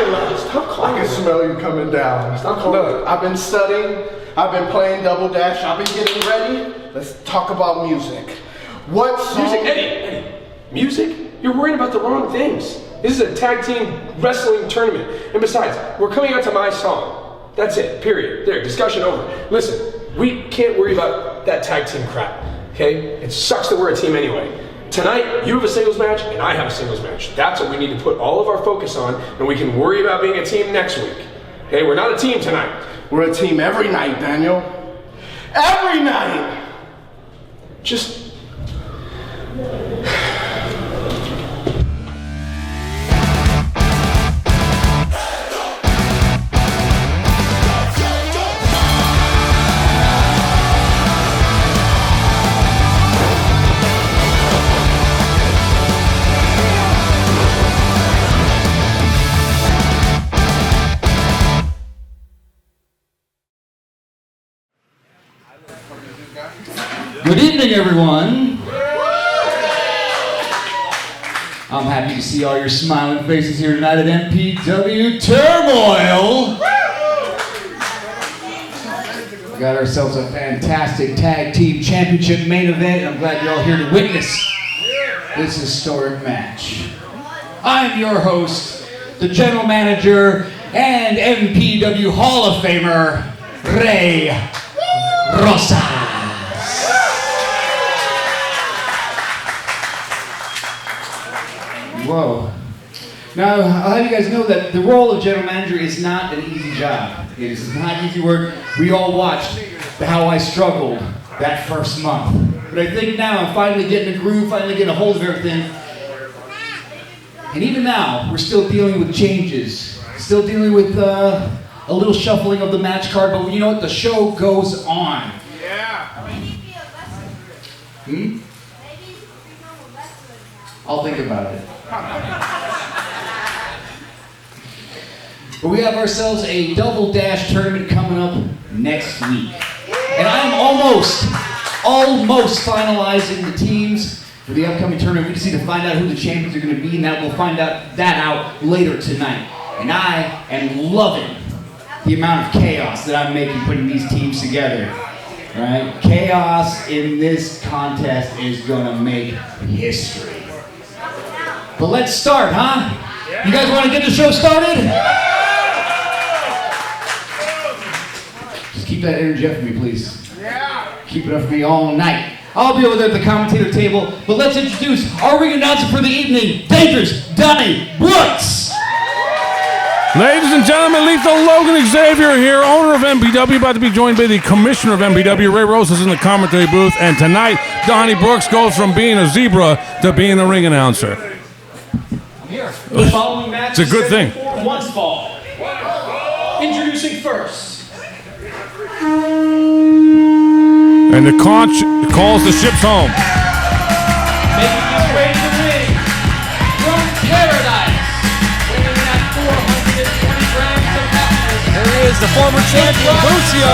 talking loud. Stop calling. I can smell you coming down. Stop calling. Look, I've been studying. I've been playing Double Dash. I've been getting ready. Let's talk about music. What song? Music, Eddie. Music? You're worrying about the wrong things. This is a tag team wrestling tournament. And besides, we're coming out to my song. That's it, period. There, discussion over. Listen, we can't worry about that tag team crap, okay? It sucks that we're a team anyway. Tonight, you have a singles match, and I have a singles match. That's what we need to put all of our focus on, and we can worry about being a team next week. Okay, we're not a team tonight. We're a team every night, Daniel. Every night! Just... Good evening, everyone. I'm happy to see all your smiling faces here tonight at MPW Turmoil. We got ourselves a fantastic tag team championship main event, and I'm glad you're all here to witness this historic match. I'm your host, the general manager and MPW Hall of Famer, Rey Rosas. Whoa. Now, I'll have you guys know that the role of general manager is not an easy job. It is not easy work. We all watched how I struggled that first month. But I think now I'm finally getting a groove, finally getting a hold of everything. And even now, we're still dealing with changes. Still dealing with a little shuffling of the match card, but you know what? The show goes on. Yeah. I'll think about it. But we have ourselves a Double Dash tournament coming up next week. And I'm almost finalizing the teams for the upcoming tournament. We just need to find out who the champions are going to be, and we'll find that out later tonight. And I am loving the amount of chaos that I'm making putting these teams together. Right? Chaos in this contest is going to make history. But let's start, huh? You guys want to get the show started? Just keep that energy up for me, please. Keep it up for me all night. I'll be over there at the commentator table, but let's introduce our ring announcer for the evening, Dangerous Donnie Brooks. Ladies and gentlemen, Lethal Logan Xavier here, owner of MPW, about to be joined by the commissioner of MPW, Rey Rosas, in the commentary booth, and tonight, Donnie Brooks goes from being a zebra to being a ring announcer. The following match it's a good thing. One fall. Introducing first. And the conch calls the ships home. Making his way to the ring. From Paradise. Weighing in at 420 grams of happiness. There he is, the former champion, Bucio.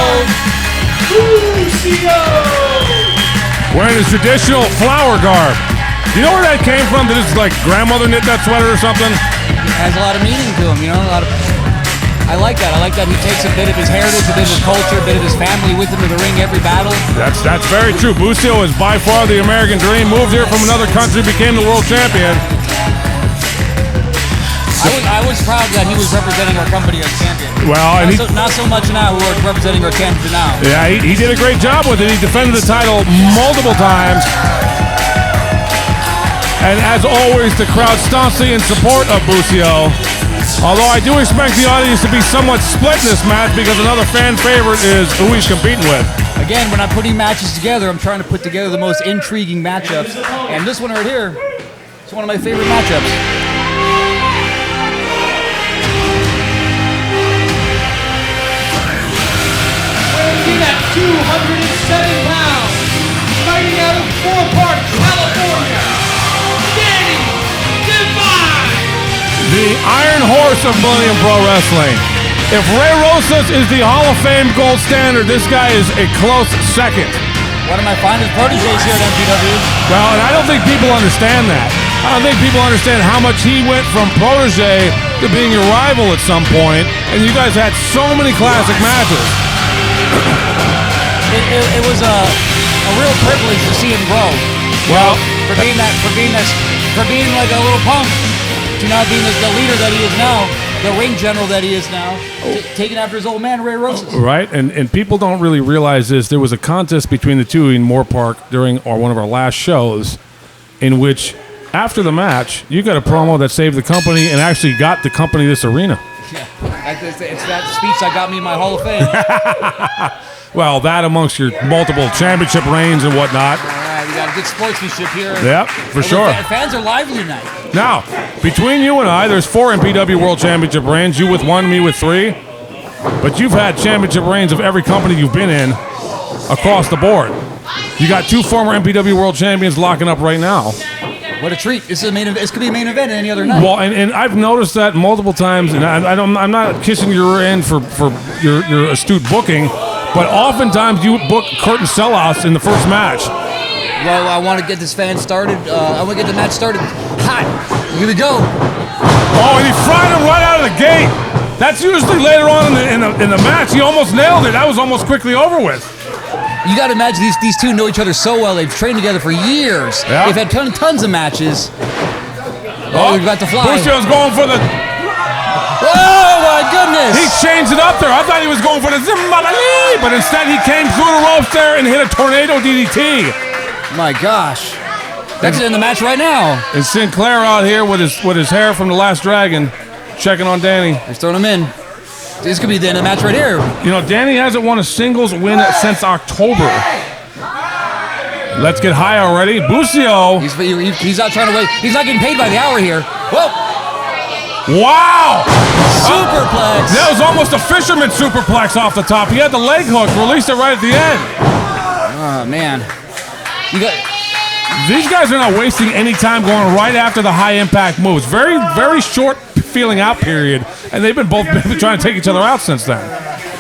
Wearing his traditional flower garb. You know where that came from? Did his grandmother knit that sweater or something? It has a lot of meaning to him, you know. I like that. I like that he takes a bit of his heritage, a bit of his culture, a bit of his family with him to the ring every battle. That's very true. Bucio is by far the American dream. Moved here from another country, became the world champion. I was proud that he was representing our company as champion. Well, and not so much now who are representing our champion now. Yeah, he did a great job with it. He defended the title multiple times. And as always, the crowd staunchly in support of Bucio. Although I do expect the audience to be somewhat split in this match because another fan favorite is who he's competing with. Again, when I'm putting matches together, I'm trying to put together the most intriguing matchups. And this one right here is one of my favorite matchups. Weighing at 207 pounds. Fighting out of Fort Park, California. The Iron Horse of Millennium Pro Wrestling. If Rey Rosas is the Hall of Fame gold standard, this guy is a close second. One of my finest proteges here at MPW. Well, and I don't think people understand that. I don't think people understand how much he went from protege to being your rival at some point, and you guys had so many classic matches. It was a real privilege to see him grow. Well, for being like a little punk to now being the leader that he is now, the ring general that he is now, taking after his old man Ray Rosas. Right, and people don't really realize this. There was a contest between the two in Moore Park during one of our last shows, in which after the match you got a promo that saved the company and actually got the company this arena. Yeah, it's that speech that got me in my Hall of Fame. Well, that amongst your multiple championship reigns and whatnot. All right, we got good sportsmanship here. Yep, for sure. Fans are lively tonight. Now, between you and I, there's 4 MPW World Championship reigns. You with 1, me with 3. But you've had championship reigns of every company you've been in across the board. You got 2 former MPW World Champions locking up right now. What a treat! This is this could be a main event any other night. Well, and I've noticed that multiple times, and I'm not kissing your end for your astute booking, but oftentimes you book curtain sellouts in the first match. Well, I want to get this fan started. I want to get the match started hot. Here we go. Oh, and he fried him right out of the gate. That's usually later on in the match. He almost nailed it. That was almost quickly over with. You got to imagine these two know each other so well. They've trained together for years. Yeah. They've had tons of matches. Oh, we're about to fly. Bucio's going for the... Oh, my goodness. He changed it up there. I thought he was going for the Zimbalali, but instead he came through the ropes there and hit a tornado DDT. My gosh. That could end the match right now. And Sinclair out here with his hair from the Last Dragon, checking on Danny. He's throwing him in. This could be the end of the match right here. You know, Danny hasn't won a singles win since October. Let's get high already. Bucio. He's not trying to wait. He's not getting paid by the hour here. Whoa. Wow. Superplex. That was almost a fisherman superplex off the top. He had the leg hook, released it right at the end. Oh, man. These guys are not wasting any time going right after the high impact moves. Very, very short feeling out period, and they've been both trying to take each other out since then.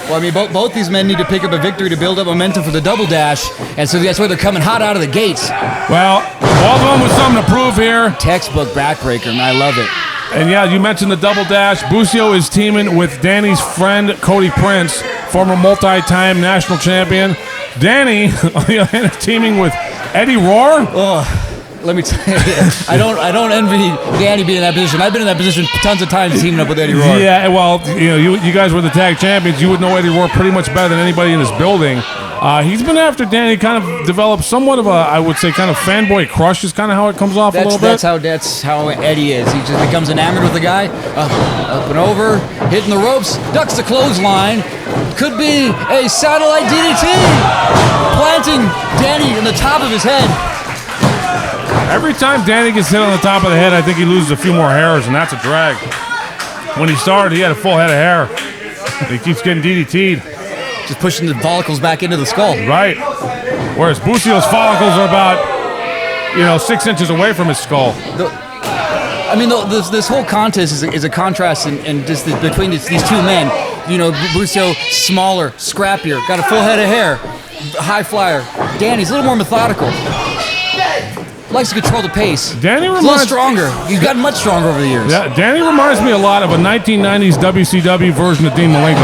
Well, I mean, both these men need to pick up a victory to build up momentum for the double dash, and so that's why they're coming hot out of the gates. Well, all of them with something to prove here. Textbook backbreaker, man. I love it. And yeah, you mentioned the double dash. Bucio is teaming with Danny's friend, Cody Prince, former multi-time national champion. Danny, on the other hand, is teaming with Eddie Rohr. Oh. Let me tell you, I don't envy Danny being in that position. I've been in that position tons of times teaming up with Eddie Rohr. Yeah, well, you guys were the tag champions. You would know Eddie Rohr pretty much better than anybody in this building. He's been after Danny, kind of developed somewhat of a, I would say, kind of fanboy crush is kind of how it comes off a little bit. That's how Eddie is. He just becomes enamored with the guy, up and over, hitting the ropes, ducks the clothesline. Could be a satellite DDT, planting Danny in the top of his head. Every time Danny gets hit on the top of the head, I think he loses a few more hairs, and that's a drag. When he started, he had a full head of hair. He keeps getting DDT'd. Just pushing the follicles back into the skull. Right. Whereas Bucio's follicles are about, 6 inches away from his skull. This whole contest is a contrast in just between these two men. Bucio, smaller, scrappier, got a full head of hair, high flyer. Danny's a little more methodical. Likes to control the pace. Danny He's a little stronger. He's gotten much stronger over the years. Yeah, Danny reminds me a lot of a 1990s WCW version of Dean Malenko.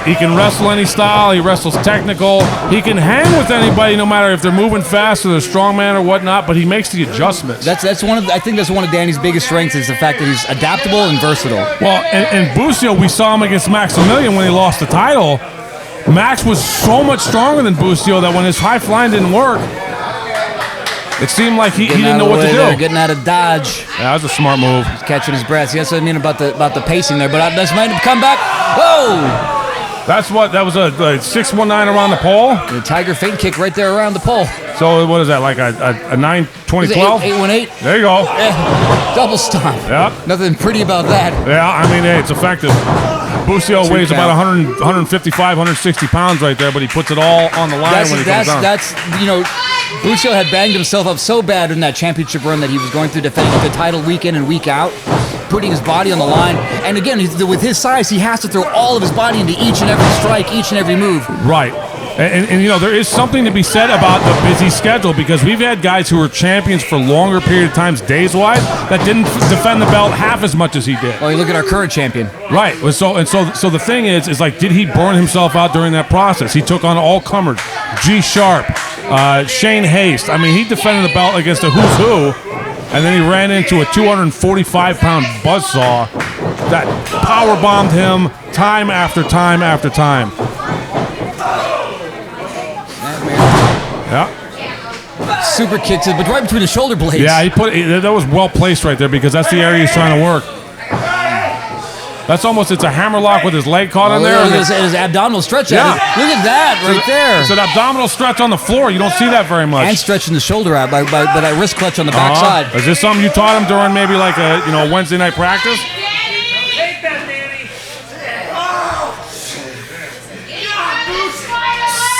He can wrestle any style. He wrestles technical. He can hang with anybody, no matter if they're moving fast or they're strongman or whatnot. But he makes the adjustments. I think that's one of Danny's biggest strengths is the fact that he's adaptable and versatile. Well, and Bucio, we saw him against Maximilian when he lost the title. Max was so much stronger than Bucio that when his high flying didn't work, it seemed like he didn't know what to do. There, getting out of dodge. Yeah, that was a smart move. He's catching his breath. See, that's what I mean about the pacing there. But this might have come back. Whoa! That was a 619 around the pole? The Tiger feint kick right there around the pole. So what is that, like a 9-20-12? 818. There you go. Double stomp. Yeah. Nothing pretty about that. Yeah, I mean, hey, it's effective. Bucio weighs about 155, 160 pounds right there, but he puts it all on the line when he comes down. Bucio had banged himself up so bad in that championship run that he was going through defending the title week in and week out, putting his body on the line. And again, with his size, he has to throw all of his body into each and every strike, each and every move. Right. And you know, there is something to be said about the busy schedule because we've had guys who were champions for longer period of times, days-wise, that didn't defend the belt half as much as he did. Well, you look at our current champion. Right. So the thing is like, did he burn himself out during that process? He took on all comers, G Sharp, Shane Haste. I mean, he defended the belt against a who's who, and then he ran into a 245-pound buzzsaw that power bombed him time after time after time. Yeah. Super kicks it, but right between the shoulder blades. Yeah, that was well placed right there because that's the area he's trying to work. It's a hammerlock with his leg caught in there. Look at his abdominal stretch. Yeah. Look at that right there. It's an abdominal stretch on the floor. You don't see that very much. And stretching the shoulder out by that wrist clutch on the backside. Is this something you taught him during maybe like a Wednesday night practice?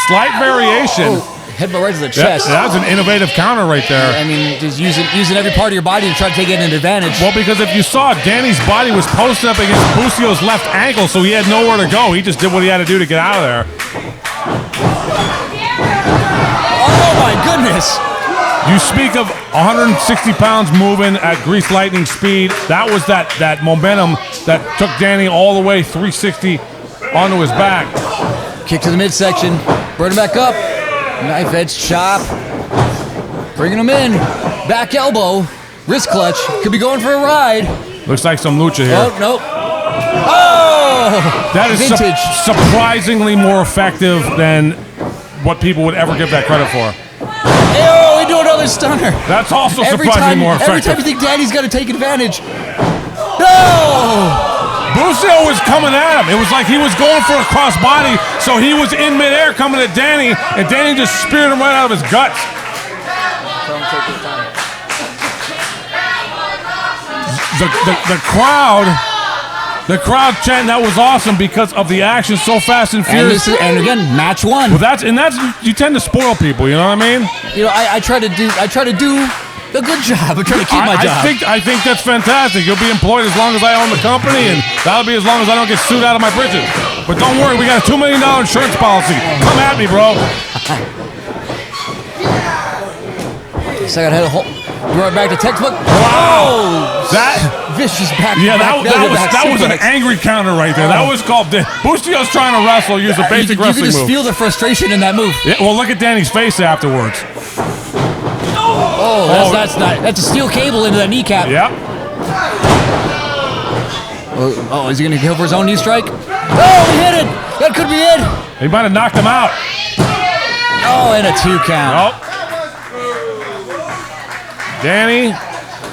Slight variation. Headbutt right to the chest. That was an innovative counter right there. I mean, just using every part of your body to try to take an advantage. Well, because if you saw, Danny's body was posted up against Bucio's left ankle, so he had nowhere to go. He just did what he had to do to get out of there. Oh, my goodness. You speak of 160 pounds moving at grease lightning speed. That was that momentum that took Danny all the way 360 onto his back. Kick to the midsection. Burn him back up. Knife edge chop. Bringing him in. Back elbow. Wrist clutch. Could be going for a ride. Looks like some lucha here. Oh, nope. Oh! That is vintage. Surprisingly more effective than what people would ever give that credit for. Oh, he do another stunner. That's also surprisingly more effective. Every time you think Danny's got to take advantage. No! Bucio was coming at him. It was like he was going for a crossbody, so he was in midair coming at Danny, and Danny just speared him right out of his guts. The crowd chanting that was awesome because of the action so fast and furious. And again, match one. Well, that's you tend to spoil people. You know what I mean? You know, I try to do a good job. I'm trying to keep my job. I think that's fantastic. You'll be employed as long as I own the company, and that'll be as long as I don't get sued out of my britches. But don't worry, we got a $2 million insurance policy. Come at me, bro. Second head, right back to textbook. Wow, that vicious back. Yeah, that was an angry counter right there. That was called. Bucio's trying to wrestle, use a basic wrestling move. You can just feel the frustration in that move. Yeah, well, look at Danny's face afterwards. Oh, that's a steel cable into that kneecap. Yep. Oh, is he going to go for his own knee strike? Oh, he hit it. That could be it. He might have knocked him out. Oh, and a 2 count. Oh. Danny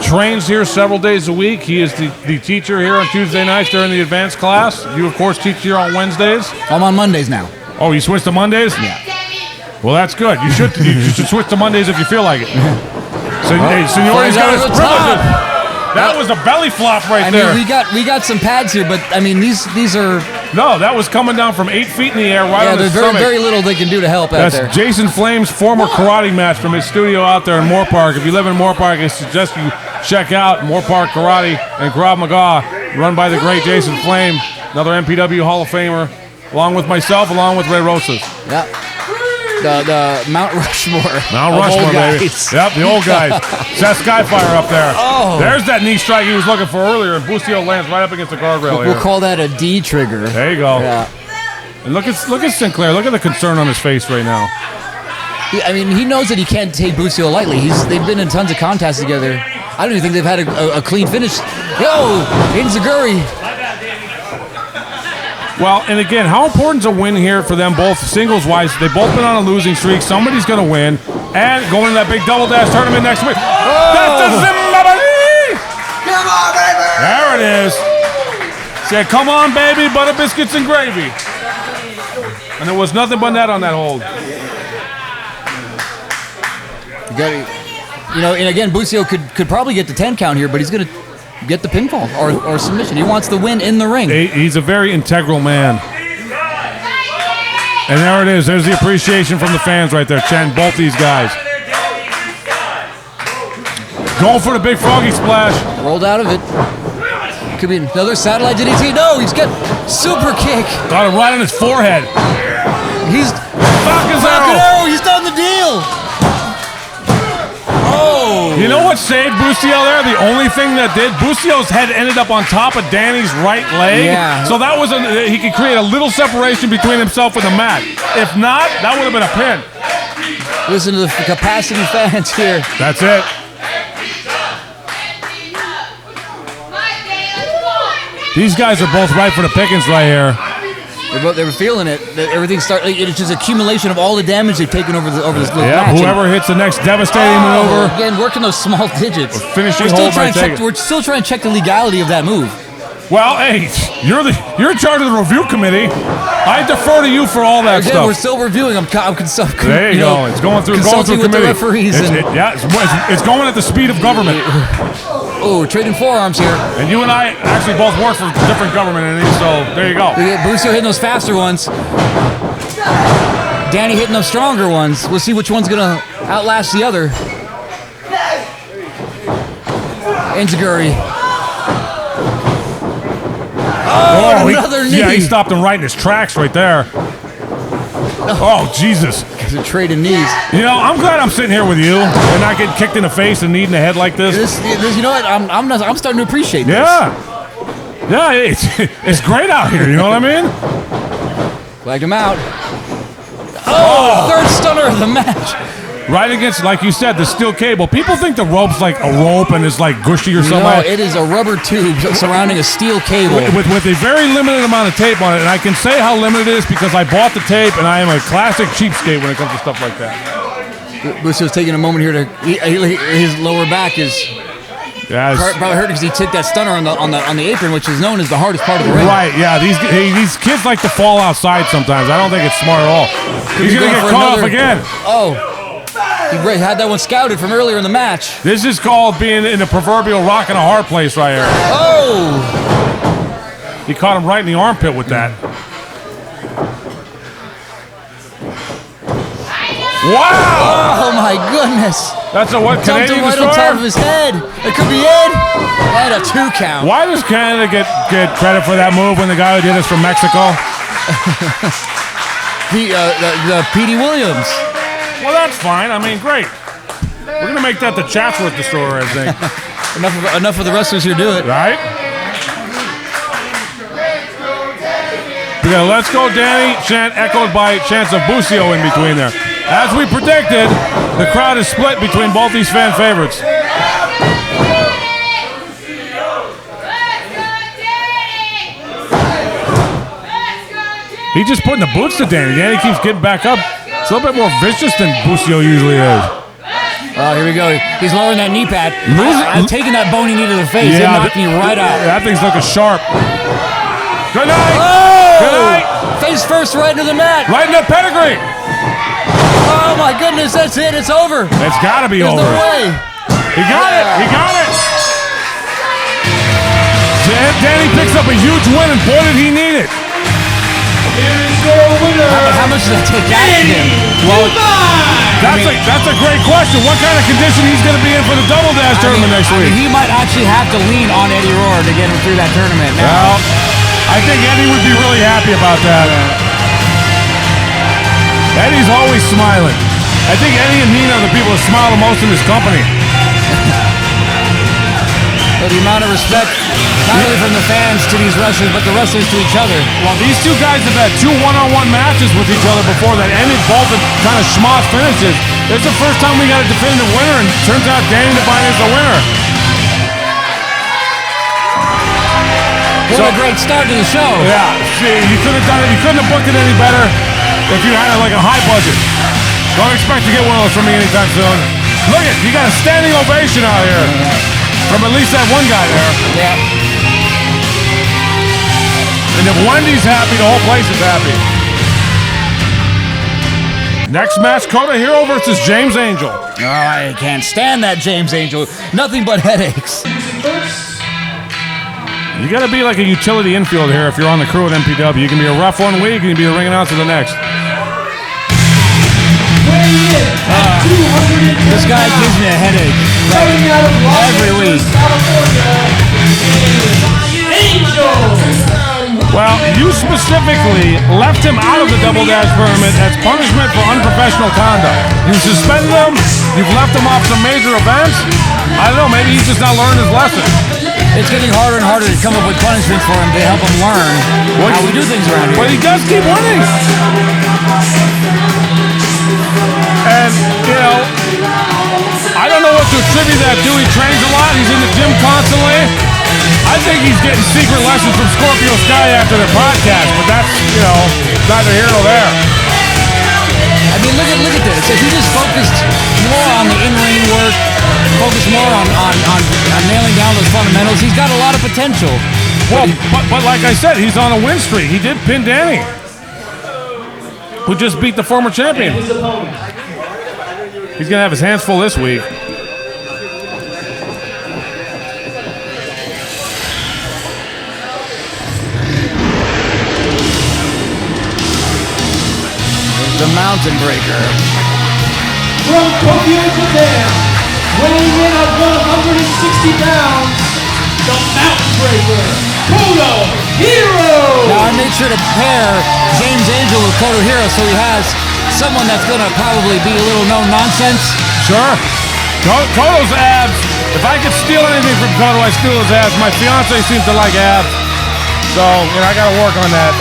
trains here several days a week. He is the teacher here on Tuesday nights during the advanced class. You, of course, teach here on Wednesdays. I'm on Mondays now. Oh, you switched to Mondays? Yeah. Well, that's good. You should switch to Mondays if you feel like it. So, hey, Seniority's got his privileges. That was a belly flop right there. I mean, we got some pads here, but I mean these are. No, that was coming down from 8 feet in the air right on his there's stomach. very little they can do to help out there. That's Jason Flame's former karate match from his studio out there in Moore Park. If you live in Moore Park, I suggest you check out Moore Park Karate and Krav Maga, run by the great Jason Flame, another MPW Hall of Famer, along with myself, along with Ray Rosas. Yeah. The Mount Rushmore. Mount Rushmore, baby. Yep, the old guys. Seth Skyfire up there. Oh. There's that knee strike he was looking for earlier, and Bucio lands right up against the guardrail here. We'll call that a D trigger. There you go. Yeah. And look at Sinclair. Look at the concern on his face right now. I mean, he knows that he can't take Bucio lightly. They've been in tons of contests together. I don't even think they've had a clean finish. Yo, Inzaguri. Well, and again, how important is a win here for them both singles-wise? They've both been on a losing streak. Somebody's going to win. And going to that big double dash tournament next week. That's the Zimbabwe! Come on, baby! There it is. Said, come on, baby, butter biscuits and gravy. And there was nothing but net on that hold. You know, and again, Bucio could probably get the 10 count here, but he's going to get the pinfall or submission. He wants the win in the ring. He's a very integral man. And there it is. There's the appreciation from the fans right there, chanting both these guys. Going for the big froggy splash. Rolled out of it. Could be another satellite DDT. No, he's got super kick. Got it right on his forehead. Falcon He's done the deal. Oh. You know what saved Bucio there? The only thing that did, Bucio's head ended up on top of Danny's right leg. Yeah. So that was he could create a little separation between himself and the mat. If not, that would have been a pin. Listen to the capacity fans here. That's it. These guys are both right for the pickings right here. They were feeling it. Everything started. It's just accumulation of all the damage they've taken over this little match. Whoever hits the next devastating maneuver. Again, working those small digits. Finishing hold by taking. We're still trying to check the legality of that move. Well, hey, you're in charge of the review committee. I defer to you for all that stuff. We're still reviewing. I'm consulting. There you go. It's going through committee. with The referees. It's going at the speed of government. Oh, trading forearms here. And you and I actually both work for different government entities, so there you go. Bucio hitting those faster ones. Danny hitting those stronger ones. We'll see which one's gonna outlast the other. Enziguri. Oh, another knee. Yeah, he stopped him right in his tracks right there. Oh, Jesus. They're trading knees. You know, I'm glad I'm sitting here with you and not getting kicked in the face and needing a head like this. You know what? I'm starting to appreciate this. Yeah, it's great out here, you know what I mean? Flagged him out. Oh, third stunner of the match. Right against, like you said, the steel cable. People think the rope's like a rope and it's like gushy or something. No, it is a rubber tube surrounding a steel cable. With a very limited amount of tape on it. And I can say how limited it is because I bought the tape and I am a classic cheapskate when it comes to stuff like that. Bucio's taking a moment here to... His lower back is... Yeah, probably hurt because he took that stunner on the apron, which is known as the hardest part of the ring. Right, yeah. These kids like to fall outside sometimes. I don't think it's smart at all. He's going to get caught off again. Oh. He had that one scouted from earlier in the match. This is called being in the proverbial rock and a hard place right here. Oh! He caught him right in the armpit with that. Wow! Oh my goodness! That's a what? Canadian right on top of his head. It could be it. And a 2 count. Why does Canada get credit for that move when the guy who did this from Mexico? the P.D. Williams. Well, that's fine. I mean, great. We're gonna make that the Chatsworth Destroyer, I think. enough of the wrestlers here do it. Right? We got a "Let's Go Danny" chant echoed by chants of Bucio in between there. As we predicted, the crowd is split between both these fan favorites. He's just putting the boots to Danny. Danny keeps getting back up. It's a little bit more vicious than Bucio usually is. Oh, here we go. He's lowering that knee pad. I'm taking that bony knee to the face. It knocked me right out. That thing's looking sharp. Good night. Oh! Good night. Face first right into the mat. Right in the pedigree. Oh, my goodness. That's it. It's over. It's got to be There's over. no way. He got it. He got it. Danny picks up a huge win, and boy, did he need it. How much does that take out of him? Well, that's a great question. What kind of condition he's going to be in for the Double Dash tournament next week? He might actually have to lean on Eddie Rohr to get him through that tournament. Well, I think Eddie would be really happy about that. Eddie's always smiling. I think Eddie and Nina are the people that smile the most in this company. So the amount of respect, not only from the fans to these wrestlers, but the wrestlers to each other. Well, these two guys have had 2 one-on-one matches with each other before that ended both in kind of schmoz finishes. It's the first time we got a definitive winner, and it turns out Danny Devine is the winner. What a great start to the show. Yeah, see, you couldn't have done it. You couldn't have booked it any better if you had like a high budget. Don't expect to get one of those from me anytime soon. Look at, you got a standing ovation out here. From at least that one guy there. Yeah. And if Wendy's happy, the whole place is happy. Next match, Koto Hiro versus James Angel. Oh, I can't stand that James Angel. Nothing but headaches. You got to be like a utility infielder here if you're on the crew at MPW. You can be a ref one week, you can be a ring announcer the next. This guy gives me a headache every week. Well, you specifically left him out of the Double Dash tournament as punishment for unprofessional conduct. You suspended him, you've left him off some major events. I don't know, maybe he's just not learned his lesson. It's getting harder and harder to come up with punishments for him to help him learn how we do things around here. But he does keep winning. And, you know, I don't know what to attribute that to. He trains a lot. He's in the gym constantly. I think he's getting secret lessons from Scorpio Sky after their podcast, but that's, you know, neither here nor there. I mean, look at this. If he just focused more on the in-ring work, focused more on nailing down those fundamentals, he's got a lot of potential. Well, but like I said, he's on a win streak. He did pin Danny, who just beat the former champion. He's going to have his hands full this week. The Mountain Breaker. From Tokyo, Japan, weighing in at 160 pounds, the Mountain Breaker, Koto Hiro! Now I made sure to pair James Angel with Koto Hiro so he has someone that's going to probably be a little no-nonsense. Sure. Koto's abs, if I could steal anything from Koto, I'd steal his abs. My fiance seems to like abs, so, you know, I got to work on that.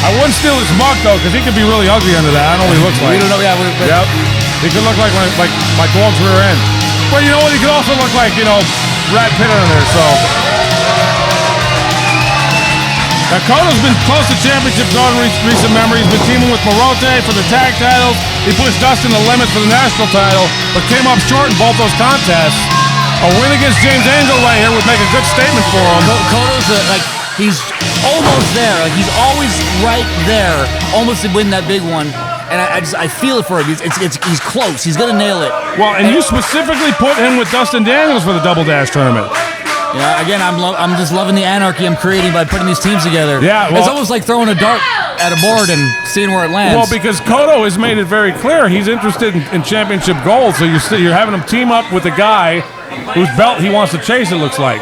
I wouldn't steal his mug, though, because he could be really ugly under that. I don't know what he looks like. We don't know, yeah. Yep. He could look like my dog's rear end. But you know what? He could also look like, you know, Brad Pitt under there, so. Now, Koto's been close to championship zone in recent memory. He's been teaming with Morote for the tag titles. He pushed Dustin the limit for the national title, but came up short in both those contests. A win against James Angel right here would make a good statement for him. Koto's he's almost there. Like, he's always right there, almost to win that big one. And I feel it for him. He's close. He's gonna nail it. Well, and you specifically put him with Dustin Daniels for the Double Dash tournament. Yeah, again, I'm just loving the anarchy I'm creating by putting these teams together. Yeah, well, it's almost like throwing a dart at a board and seeing where it lands. Well, because Koto has made it very clear he's interested in championship gold, so you're having him team up with a guy whose belt he wants to chase, it looks like.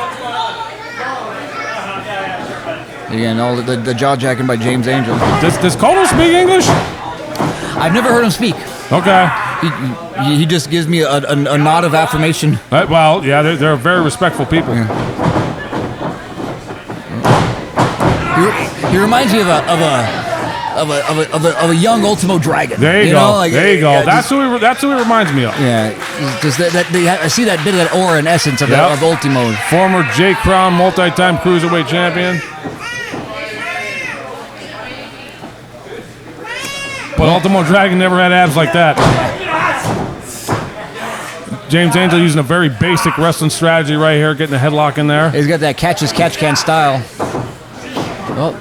Again, all the jaw jacking by James Angel. Does Koto speak English? I've never heard him speak. Okay. He just gives me a nod of affirmation. Well, yeah, they're very respectful people. Yeah. He reminds me of a young Ultimo Dragon. There you go. Like, there you go. Yeah, that's who he reminds me of. Yeah, just I see that bit of that aura and essence of of Ultimo. Former J Crown multi-time cruiserweight champion. But Ultimo Dragon never had abs like that. James Angel using a very basic wrestling strategy right here, getting a headlock in there. He's got that catch-as-catch-can style. Oh.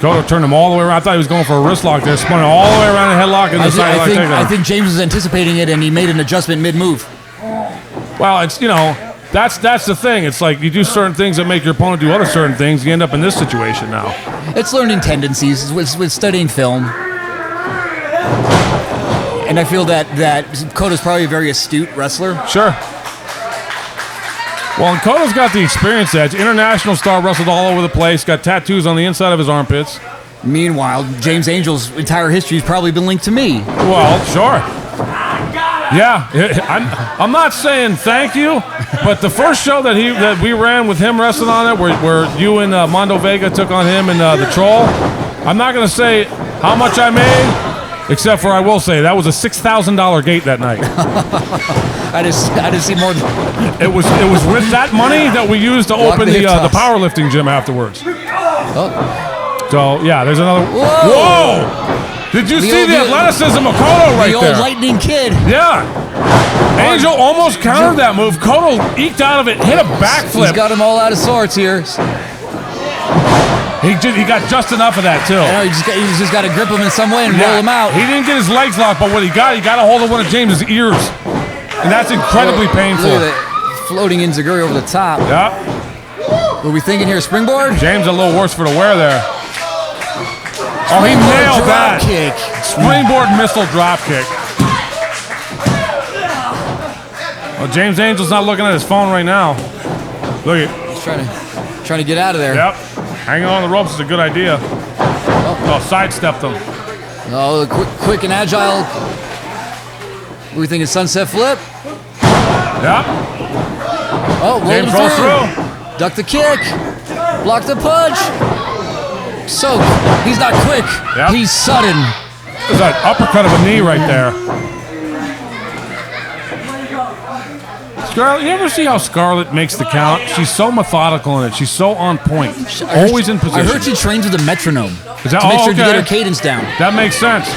Koto turned him all the way around. I thought he was going for a wrist lock there. Spun it all the way around the headlock and the side lock takedown. I think James was anticipating it, and he made an adjustment mid-move. Well, it's, you know, that's the thing. It's like you do certain things that make your opponent do other certain things. You end up in this situation now. It's learning tendencies with studying film. And I feel that Koto's probably a very astute wrestler. Sure. Well, and Koto's got the experience edge. International star, wrestled all over the place. Got tattoos on the inside of his armpits. Meanwhile, James Angel's entire history has probably been linked to me. Well, sure. Yeah, I'm not saying thank you, but the first show that we ran with him wrestling on it, where you and Mondo Vega took on him and the Troll, I'm not going to say how much I made, except for I will say that was a $6,000 gate that night. I just see more. It was with that money that we used to open the powerlifting gym afterwards. Oh. So yeah, there's another. Whoa! Did you see the athleticism of Koto right there? The old lightning kid. Yeah. Angel almost countered that move. Koto eked out of it, hit a backflip. He's got him all out of sorts here. He got just enough of that too. I know, you just got to grip him in some way and roll him out. He didn't get his legs locked, but what he got a hold of one of James's ears. And that's incredibly painful. Look at that. Floating Enziguri over the top. Yeah. What are we thinking here, springboard? James a little worse for the wear there. Oh, he nailed that. Kick. Springboard missile drop kick. Well, James Angel's not looking at his phone right now. Look at. He's trying to get out of there. Yep. Hanging on the ropes is a good idea. Oh, sidestepped them. Oh, quick and agile. What do we think of sunset flip? Yeah. Oh, rolled James him rolls through. Duck the kick. Block the punch. So, he's not quick. Yep. He's sudden. There's an uppercut of a knee right there. Scarlett, you ever see how Scarlett makes the count? She's so methodical in it. She's so on point. Always in position. I heard she trains with a metronome Is that, to make sure to okay. get her cadence down. That makes sense.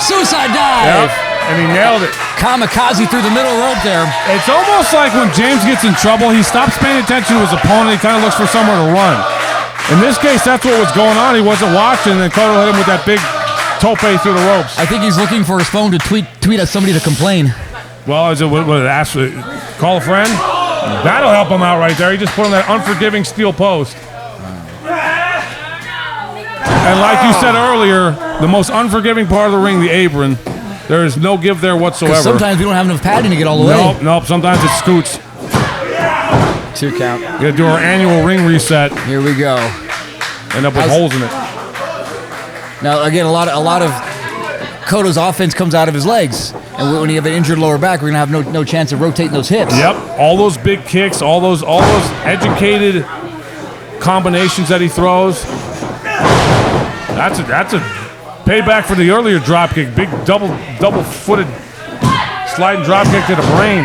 Suicide dive. Yep. And he nailed it. Kamikaze through the middle rope there. It's almost like when James gets in trouble, he stops paying attention to his opponent. He kind of looks for somewhere to run. In this case, that's what was going on. He wasn't watching, and then Koto hit him with that big tope through the ropes. I think he's looking for his phone to tweet at somebody to complain. Well, is it what ask? Call a friend? That'll help him out right there. He just put on that unforgiving steel post. And like you said earlier, the most unforgiving part of the ring, the apron, there is no give there whatsoever. Sometimes we don't have enough padding to get all the way. Nope. Sometimes it scoots. 2 count. We gotta do our annual ring reset. Here we go. End up with holes in it. Now again, a lot of Koto's offense comes out of his legs, and when you have an injured lower back, we're gonna have no chance of rotating those hips. Yep, all those big kicks, all those educated combinations that he throws. That's a payback for the earlier drop kick. Big double-footed sliding drop kick to the brain.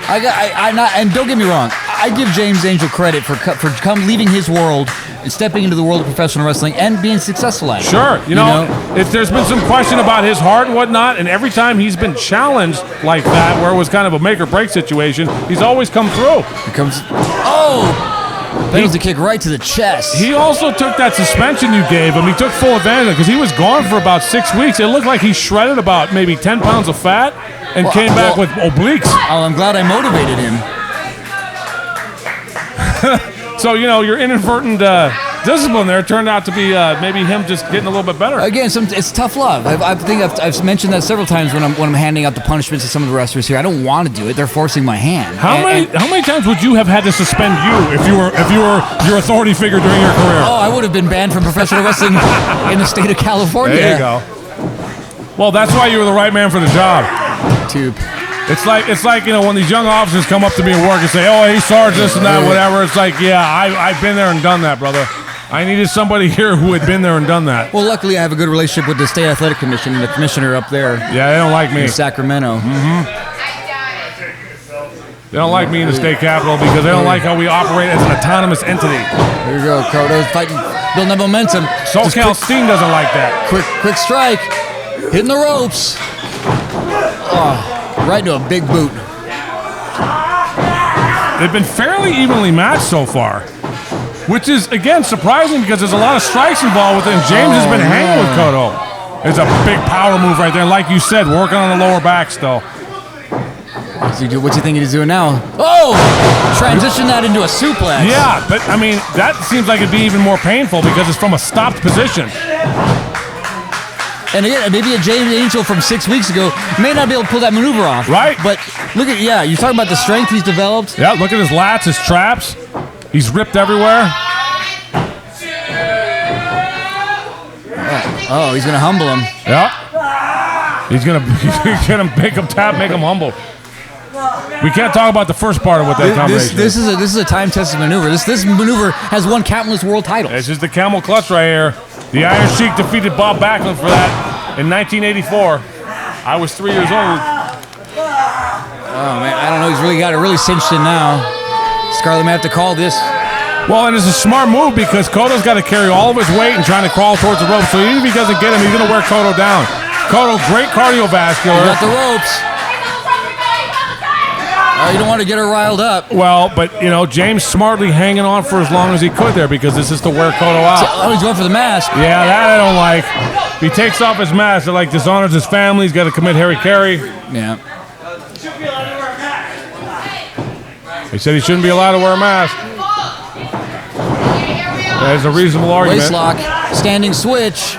And don't get me wrong, I give James Angel credit for leaving his world and stepping into the world of professional wrestling and being successful at it. Sure, you know, if there's been some question about his heart and whatnot, and every time he's been challenged like that, where it was kind of a make or break situation, he's always come through. Penalty kick right to the chest. He also took that suspension you gave him. He took full advantage of it because he was gone for about 6 weeks. It looked like he shredded about maybe 10 pounds of fat and came back with obliques. Oh, I'm glad I motivated him. So, your inadvertent discipline there turned out to be maybe him just getting a little bit better. Again, it's tough love. I think I've mentioned that several times when I'm handing out the punishments to some of the wrestlers here. I don't want to do it. They're forcing my hand. How many times would you have had to suspend you if you were your authority figure during your career? Oh, I would have been banned from professional wrestling in the state of California. There you go. Well, that's why you were the right man for the job. Tube. It's like when these young officers come up to me at work and say, "Oh, hey, Sarge, this and that, whatever." It's like, yeah, I've been there and done that, brother. I needed somebody here who had been there and done that. Well, luckily, I have a good relationship with the State Athletic Commission and the commissioner up there. Yeah, they don't like me. In Sacramento. Mm-hmm. They don't like me in the state capitol because they don't like how we operate as an autonomous entity. There you go, Koto's fighting, building up momentum. SoCal Steam doesn't like that. Quick strike, hitting the ropes. Oh. Right into a big boot. They've been fairly evenly matched so far, which is, again, surprising because there's a lot of strikes involved with it, and James has been hanging with Koto. It's a big power move right there. Like you said, working on the lower back still. What's he thinking he's doing now? Oh! Transition that into a suplex. Yeah, but, I mean, that seems like it'd be even more painful because it's from a stopped position. And again, maybe a James Angel from 6 weeks ago may not be able to pull that maneuver off. Right. But look at, you're talking about the strength he's developed. Yeah, look at his lats, his traps. He's ripped everywhere. Oh, he's going to humble him. Yeah. He's going to make him tap, make him humble. We can't talk about the first part of what that combination is. This is a time-tested maneuver. This maneuver has won countless world titles. This is the camel clutch right here. The Iron Sheik defeated Bob Backlund for that in 1984. I was 3 years old. Oh, man, I don't know. He's really got it really cinched in now. Scarlett may have to call this. Well, and it's a smart move because Koto's got to carry all of his weight and trying to crawl towards the rope. So even if he doesn't get him, he's going to wear Koto down. Koto, great cardiovascular. He got the ropes. You don't want to get her riled up. Well, but, James smartly hanging on for as long as he could there because this is to wear Koto out. Oh, he's going for the mask. Yeah, that I don't like. If he takes off his mask, it dishonors his family. He's got to commit Harry-Carry. Yeah. He said he shouldn't be allowed to wear a mask. There's a reasonable argument. Waist lock, standing switch.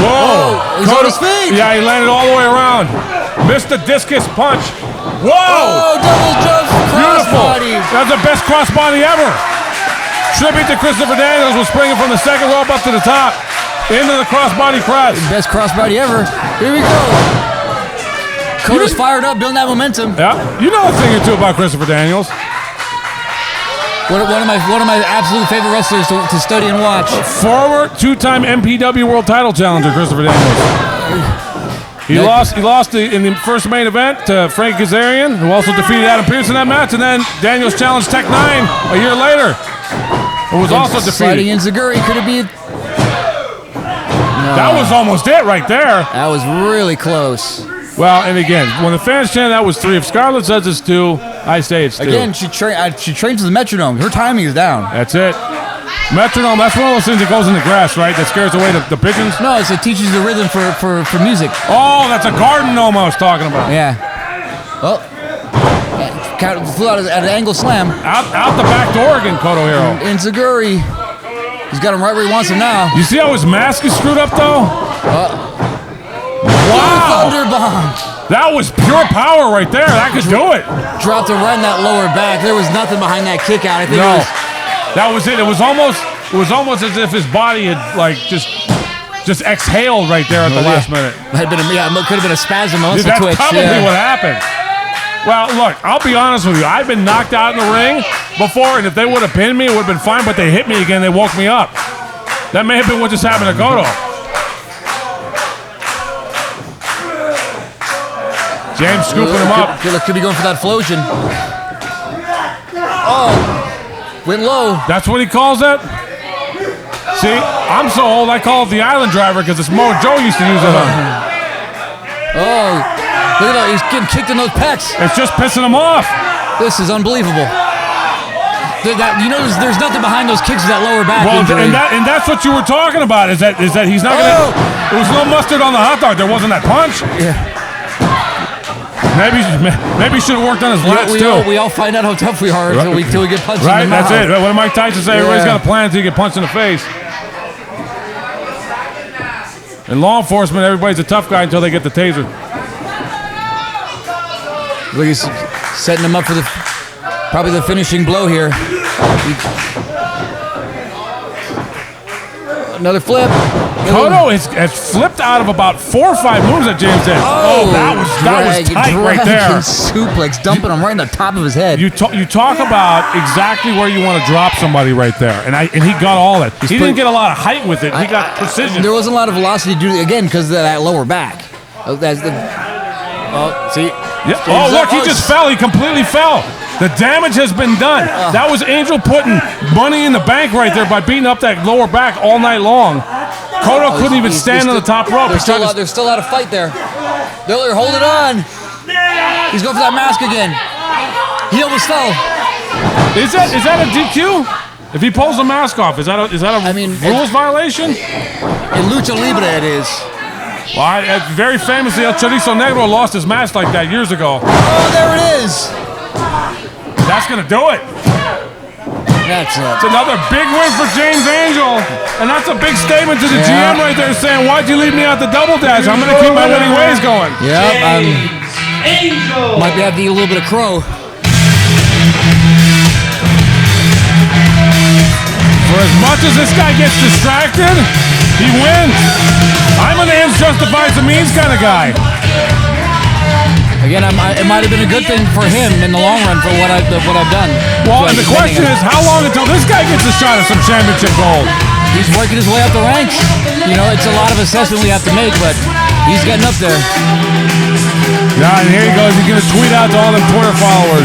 Whoa! He's on his feet. Yeah, he landed all the way around. Missed the discus punch. Whoa! Oh, double jump Beautiful. crossbody. That's the best crossbody ever. Tribute to Christopher Daniels was springing from the second rope up to the top. Into the crossbody press. Best crossbody ever. Here we go. Koto's fired up, building that momentum. Yeah, you know a thing or two about Christopher Daniels. One of my absolute favorite wrestlers to study and watch. Former two-time MPW World Title Challenger Christopher Daniels. He lost in the first main event to Frank Kazarian, who also defeated Adam Pearce in that match, and then Daniels challenged Tech 9 a year later, who was also Sliding defeated. Enziguri, could it be? That was almost it right there. That was really close. Well, and again, when the fans chant that was 3. If Scarlett says it's 2, I say it's 2. Again, she trains with the metronome. Her timing is down. That's it. Metronome, that's one of those things that goes in the grass, right? That scares away the pigeons? No, it teaches the rhythm for music. Oh, that's a garden gnome I was talking about. Yeah. Oh. Flew out at an angle slam. Out the back door again, Koto Hiro. Enziguri. He's got him right where he wants him now. You see how his mask is screwed up, though? Wow! Thunder bomb. That was pure power right there. That could do it. Dropped him right in that lower back. There was nothing behind that kick out. I think No, that was it. It was almost as if his body had like just exhaled right there at the last minute. It could have been a spasm, a muscle That's twitch. probably what happened. Well, look, I'll be honest with you. I've been knocked out in the ring before, and if they would have pinned me, it would have been fine, but they hit me again. They woke me up. That may have been what just happened to Koto. James scooping him up. Could be going for that flosion. Oh, went low. That's what he calls it? See, I'm so old I call it the Island Driver because it's Mo Joe used to use it on. Oh, look at that. He's getting kicked in those pecs. It's just pissing him off. This is unbelievable. There's nothing behind those kicks of that lower back Well, injury. and that's what you were talking about, is that he's not going to... There was no mustard on the hot dog. There wasn't that punch. Yeah. Maybe he should have worked on his lats, too. We all find out how tough we are until we get punched Right, in the mouth. that's it. What did Mike Tyson say? Everybody's got a plan until you get punched in the face. In law enforcement, everybody's a tough guy until they get the taser. Look, he's setting him up for probably the finishing blow here. Another flip. Koto has flipped out of about 4 or 5 moves that James did. Oh, that was tight right there. Suplex, dumping him right in the top of his head. You talk about exactly where you want to drop somebody right there, and he got all that. He didn't get a lot of height with it. He got precision. There wasn't a lot of velocity to do again because of that lower back. See. Yeah. Oh, look, he just fell. He completely fell. The damage has been done. That was Angel putting money in the bank right there by beating up that lower back all night long. Koto couldn't even stand on the top rope. There's still a lot of fight there. They're holding on. He's going for that mask again. He almost fell. Is that a DQ? If he pulls the mask off, is that a rules violation? In Lucha Libre it is. Well, very famously, El Chorizo Negro lost his mask like that years ago. Oh, there it is. That's going to do it. That's it. It's another big win for James Angel. And that's a big statement to the GM right there saying, why'd you leave me out the double dash? I'm going to keep my winning ways going. Yep. Might have to eat a little bit of crow. For as much as this guy gets distracted, he wins. I'm an ends justifies the means kind of guy. Again, it might have been a good thing for him in the long run for what I've done. Well, and the question is, how long until this guy gets a shot at some championship gold? He's working his way up the ranks. You know, it's a lot of assessment we have to make, but he's getting up there. Yeah, and here he goes. He's going to tweet out to all them Twitter followers.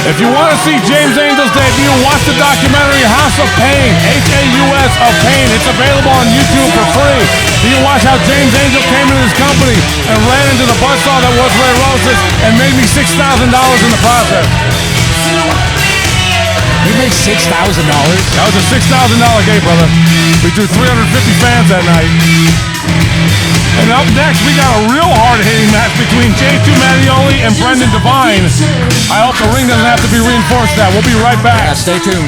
If you want to see James Angel's debut, watch the documentary House of Pain, H-A-U-S of Pain. It's available on YouTube for free. You can watch how James Angel came into this company and ran into the buzzsaw that was Ray Rosas and made me $6,000 in the process. You made $6,000? That was a $6,000 gate, brother. We drew 350 fans that night. And up next, we got a real hard-hitting match between J2 Mattioli and Brendan Devine. I hope the ring doesn't have to be reinforced that. We'll be right back. Yeah, stay tuned.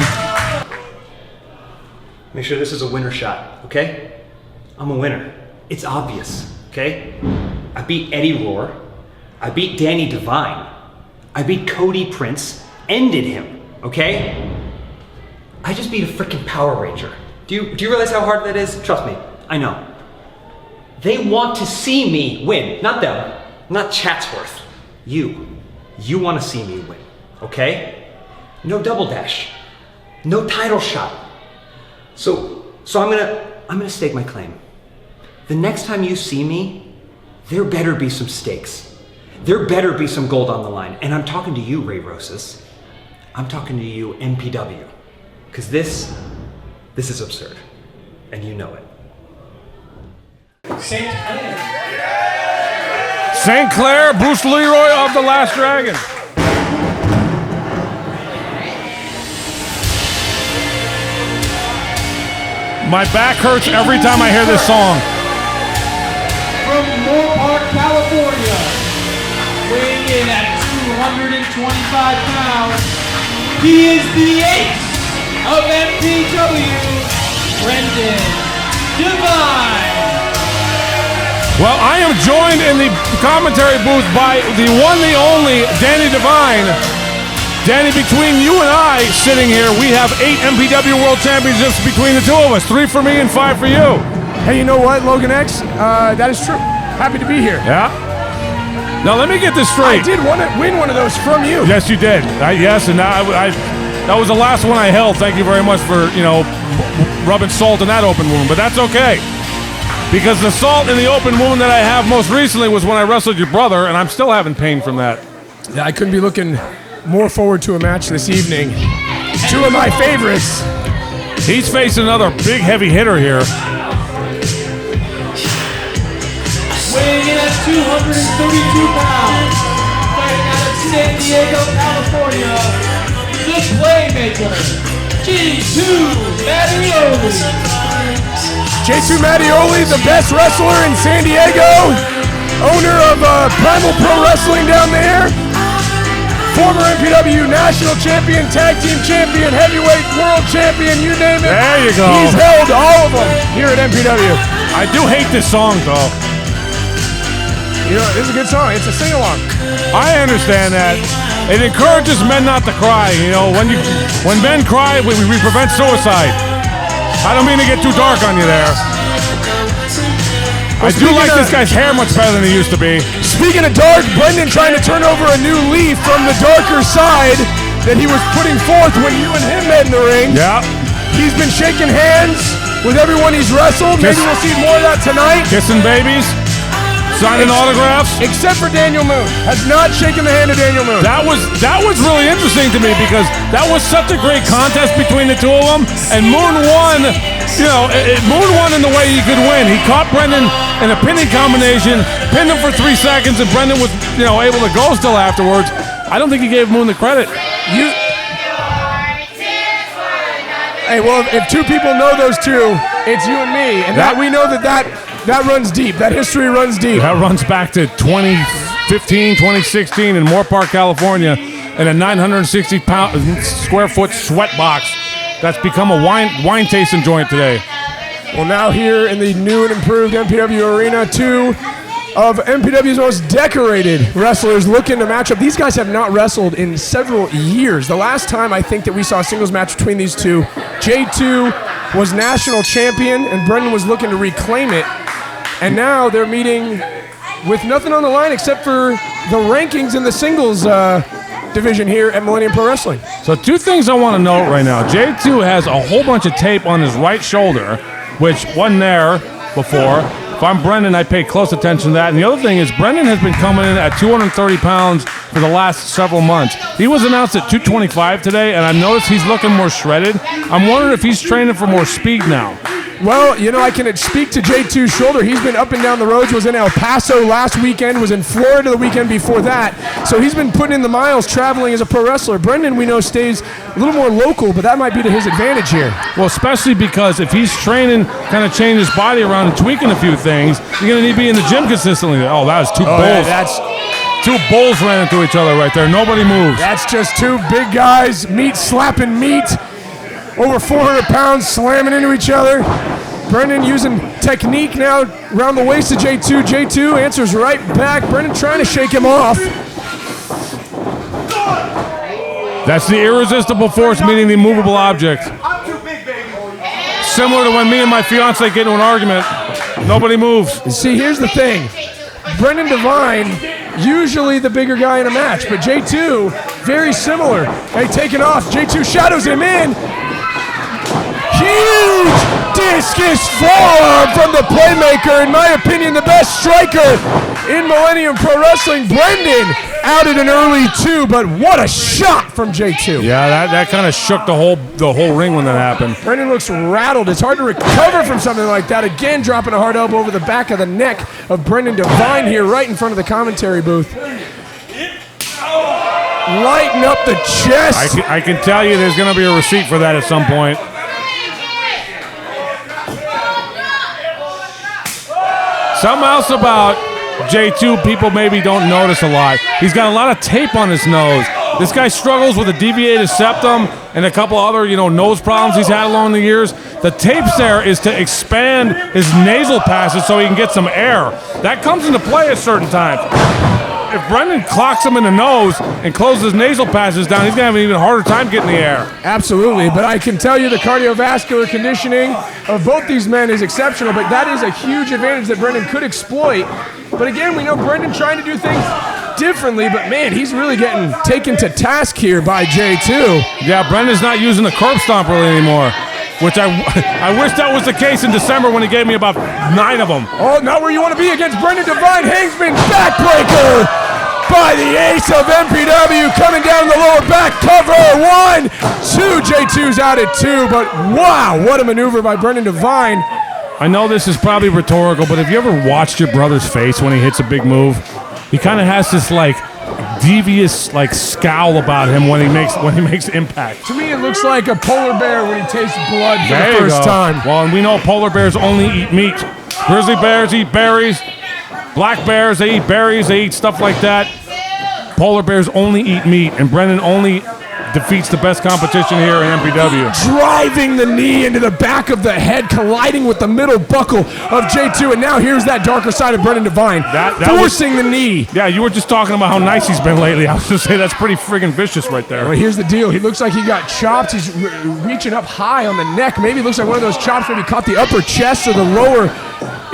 Make sure this is a winner shot, okay? I'm a winner. It's obvious. okay? I beat Eddie Rohr. I beat Danny Devine. I beat Cody Prince. Ended him, okay? I just beat a freaking Power Ranger. Do you realize how hard that is? Trust me, I know. They want to see me win, not them, not Chatsworth. You want to see me win, okay? No double dash, no title shot. So I'm gonna stake my claim. The next time you see me, there better be some stakes. There better be some gold on the line. And I'm talking to you, Ray Rosas. I'm talking to you, MPW. Because this is absurd. And you know it. St. Clair. St. Clair, Bruce Leroy of The Last Dragon. My back hurts every time I hear this song. From Moorpark, California, weighing in at 225 pounds, he is the ace of MPW, Brendan Devine. Well, I am joined in the commentary booth by the one, the only Danny Devine. Danny, between you and I sitting here, we have 8 MPW World Championships between the two of us. 3 for me and 5 for you. Hey, you know what, Logan X? That is true. Happy to be here. Yeah? Now, let me get this straight. I did win one of those from you. Yes, you did. Yes, and that was the last one I held. Thank you very much for, rubbing salt in that open wound, but that's okay. Because the salt in the open wound that I have most recently was when I wrestled your brother, and I'm still having pain from that. Yeah, I couldn't be looking more forward to a match this evening. 2 of my favorites. He's facing another big heavy hitter here. Weighing in at 232 pounds, fighting out of San Diego, California, the Playmaker, J2 Mattioli. J2 Mattioli, the best wrestler in San Diego, owner of Primal Pro Wrestling down there, former MPW National Champion, Tag Team Champion, Heavyweight World Champion, you name it. There you go. He's held all of them here at MPW. I do hate this song, though. You know, this is a good song. It's a sing-along. I understand that. It encourages men not to cry. When men cry, we prevent suicide. I don't mean to get too dark on you there. I do like this guy's hair much better than he used to be. Speaking of dark, Brendan trying to turn over a new leaf from the darker side that he was putting forth when you and him met in the ring. Yeah. He's been shaking hands with everyone he's wrestled. Maybe we'll see more of that tonight. Kissing babies. Signing autographs. Except for Daniel Moon. Has not shaken the hand of Daniel Moon. That was really interesting to me because that was such a great contest between the two of them. And Moon won, Moon won in the way he could win. He caught Brendan in a pinning combination, pinned him for 3 seconds, and Brendan was, able to go still afterwards. I don't think he gave Moon the credit. Hey, well, if 2 people know those 2, it's you and me. And that we know that runs deep. That history runs deep. That runs back to 2015, 2016 in Moorpark, California, in a 960 square foot sweat box that's become a wine tasting joint today. Well, now here in the new and improved MPW Arena, 2 of MPW's most decorated wrestlers looking to match up. These guys have not wrestled in several years. The last time I think that we saw a singles match between these 2, J2 was national champion, and Brendan was looking to reclaim it. And now they're meeting with nothing on the line except for the rankings in the singles division here at Millennium Pro Wrestling. So 2 things I want to note right now. J2 has a whole bunch of tape on his right shoulder, which wasn't there before. If I'm Brendan, I pay close attention to that. And the other thing is Brendan has been coming in at 230 pounds for the last several months. He was announced at 225 today, and I've noticed he's looking more shredded. I'm wondering if he's training for more speed now. Well, I can speak to J2's shoulder. He's been up and down the roads, was in El Paso last weekend, was in Florida the weekend before that. So he's been putting in the miles traveling as a pro wrestler. Brendan, we know, stays a little more local, but that might be to his advantage here. Well, especially because if he's training, kind of changing his body around and tweaking a few things, you're going to need to be in the gym consistently. Oh, that was 2 bulls. Yeah, 2 bulls ran into each other right there. Nobody moves. That's just 2 big guys, meat slapping meat. Over 400 pounds slamming into each other. Brendan using technique now around the waist of J2. J2 answers right back. Brendan trying to shake him off. That's the irresistible force meeting the immovable object. I'm too big, baby. Similar to when me and my fiance get into an argument. Nobody moves. See, here's the thing. Brendan Devine, usually the bigger guy in a match, but J2, very similar. Hey, taking off. J2 shadows him in. Huge discus forearm from the playmaker. In my opinion, the best striker in Millennium Pro Wrestling. Brendan out at an early 2, but what a shot from J2. Yeah, that kind of shook the whole ring when that happened. Brendan looks rattled. It's hard to recover from something like that. Again, dropping a hard elbow over the back of the neck of Brendan Devine here, right in front of the commentary booth. Lighten up the chest. I can tell you there's going to be a receipt for that at some point. Something else about J2 people maybe don't notice a lot. He's got a lot of tape on his nose. This guy struggles with a deviated septum and a couple other, nose problems he's had along the years. The tape's there is to expand his nasal passages so he can get some air. That comes into play at certain times. If Brendan clocks him in the nose and closes his nasal passages down, he's going to have an even harder time getting the air. Absolutely, but I can tell you the cardiovascular conditioning of both these men is exceptional, but that is a huge advantage that Brendan could exploit. But again, we know Brendan trying to do things differently, but man, he's really getting taken to task here by J2. Yeah, Brendan's not using the curb stomp really anymore, which I wish that was the case in December when he gave me about 9 of them. Oh, not where you want to be against Brendan Devine. Hangsman backbreaker by the ace of MPW coming down the lower back. Cover 1, 2. J2's out at 2, but wow, what a maneuver by Brendan Devine. I know this is probably rhetorical, but have you ever watched your brother's face when he hits a big move? He kind of has this devious scowl about him when he makes impact. To me, it looks like a polar bear when he tastes blood for the first time. Well, and we know polar bears only eat meat. Grizzly bears eat berries. Black bears, they eat berries. They eat stuff like that. Polar bears only eat meat, and Brendan only defeats the best competition here in MPW. Driving the knee into the back of the head, colliding with the middle buckle of J2, and now here's that darker side of Brendan Devine, forcing the knee. Yeah, you were just talking about how nice he's been lately. I was going to say that's pretty friggin' vicious right there. Well, here's the deal. He looks like he got chopped. He's reaching up high on the neck. Maybe it looks like one of those chops maybe caught the upper chest or the lower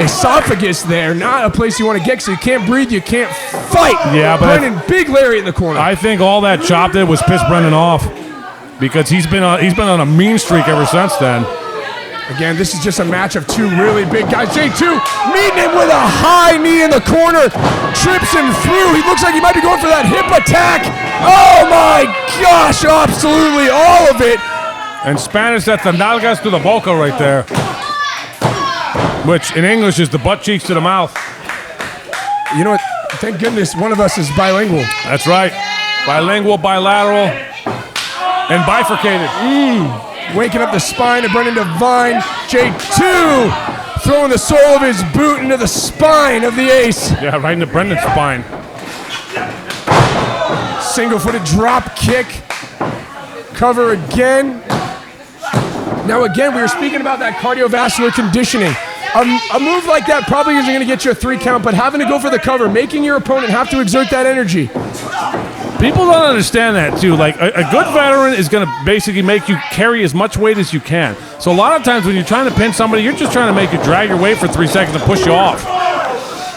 esophagus there. Not a place you want to get, so you can't breathe, you can't fight. Yeah, but Brendan, big lariat in the corner. I think all that chop did was piss Brendan off because he's been on a mean streak ever since then. Again, this is just a match of 2 really big guys. J2 meeting him with a high knee in the corner, trips him through. He looks like he might be going for that hip attack. Oh my gosh, absolutely all of it. In Spanish, that's the nalgas to the boca right there, which in English is the butt cheeks to the mouth. You know what? Thank goodness one of us is bilingual. That's right. Bilingual, bilateral, and bifurcated. Waking up the spine of Brendan Devine. J2 throwing the sole of his boot into the spine of the ace. Yeah, right into Brendan's spine. Single-footed drop kick. Cover again. Now again, we were speaking about that cardiovascular conditioning. A move like that probably isn't going to get you a 3 count, but having to go for the cover, making your opponent have to exert that energy. People don't understand that too. Like a good veteran is going to basically make you carry as much weight as you can. So a lot of times when you're trying to pin somebody, you're just trying to make you drag your weight for 3 seconds and push you off.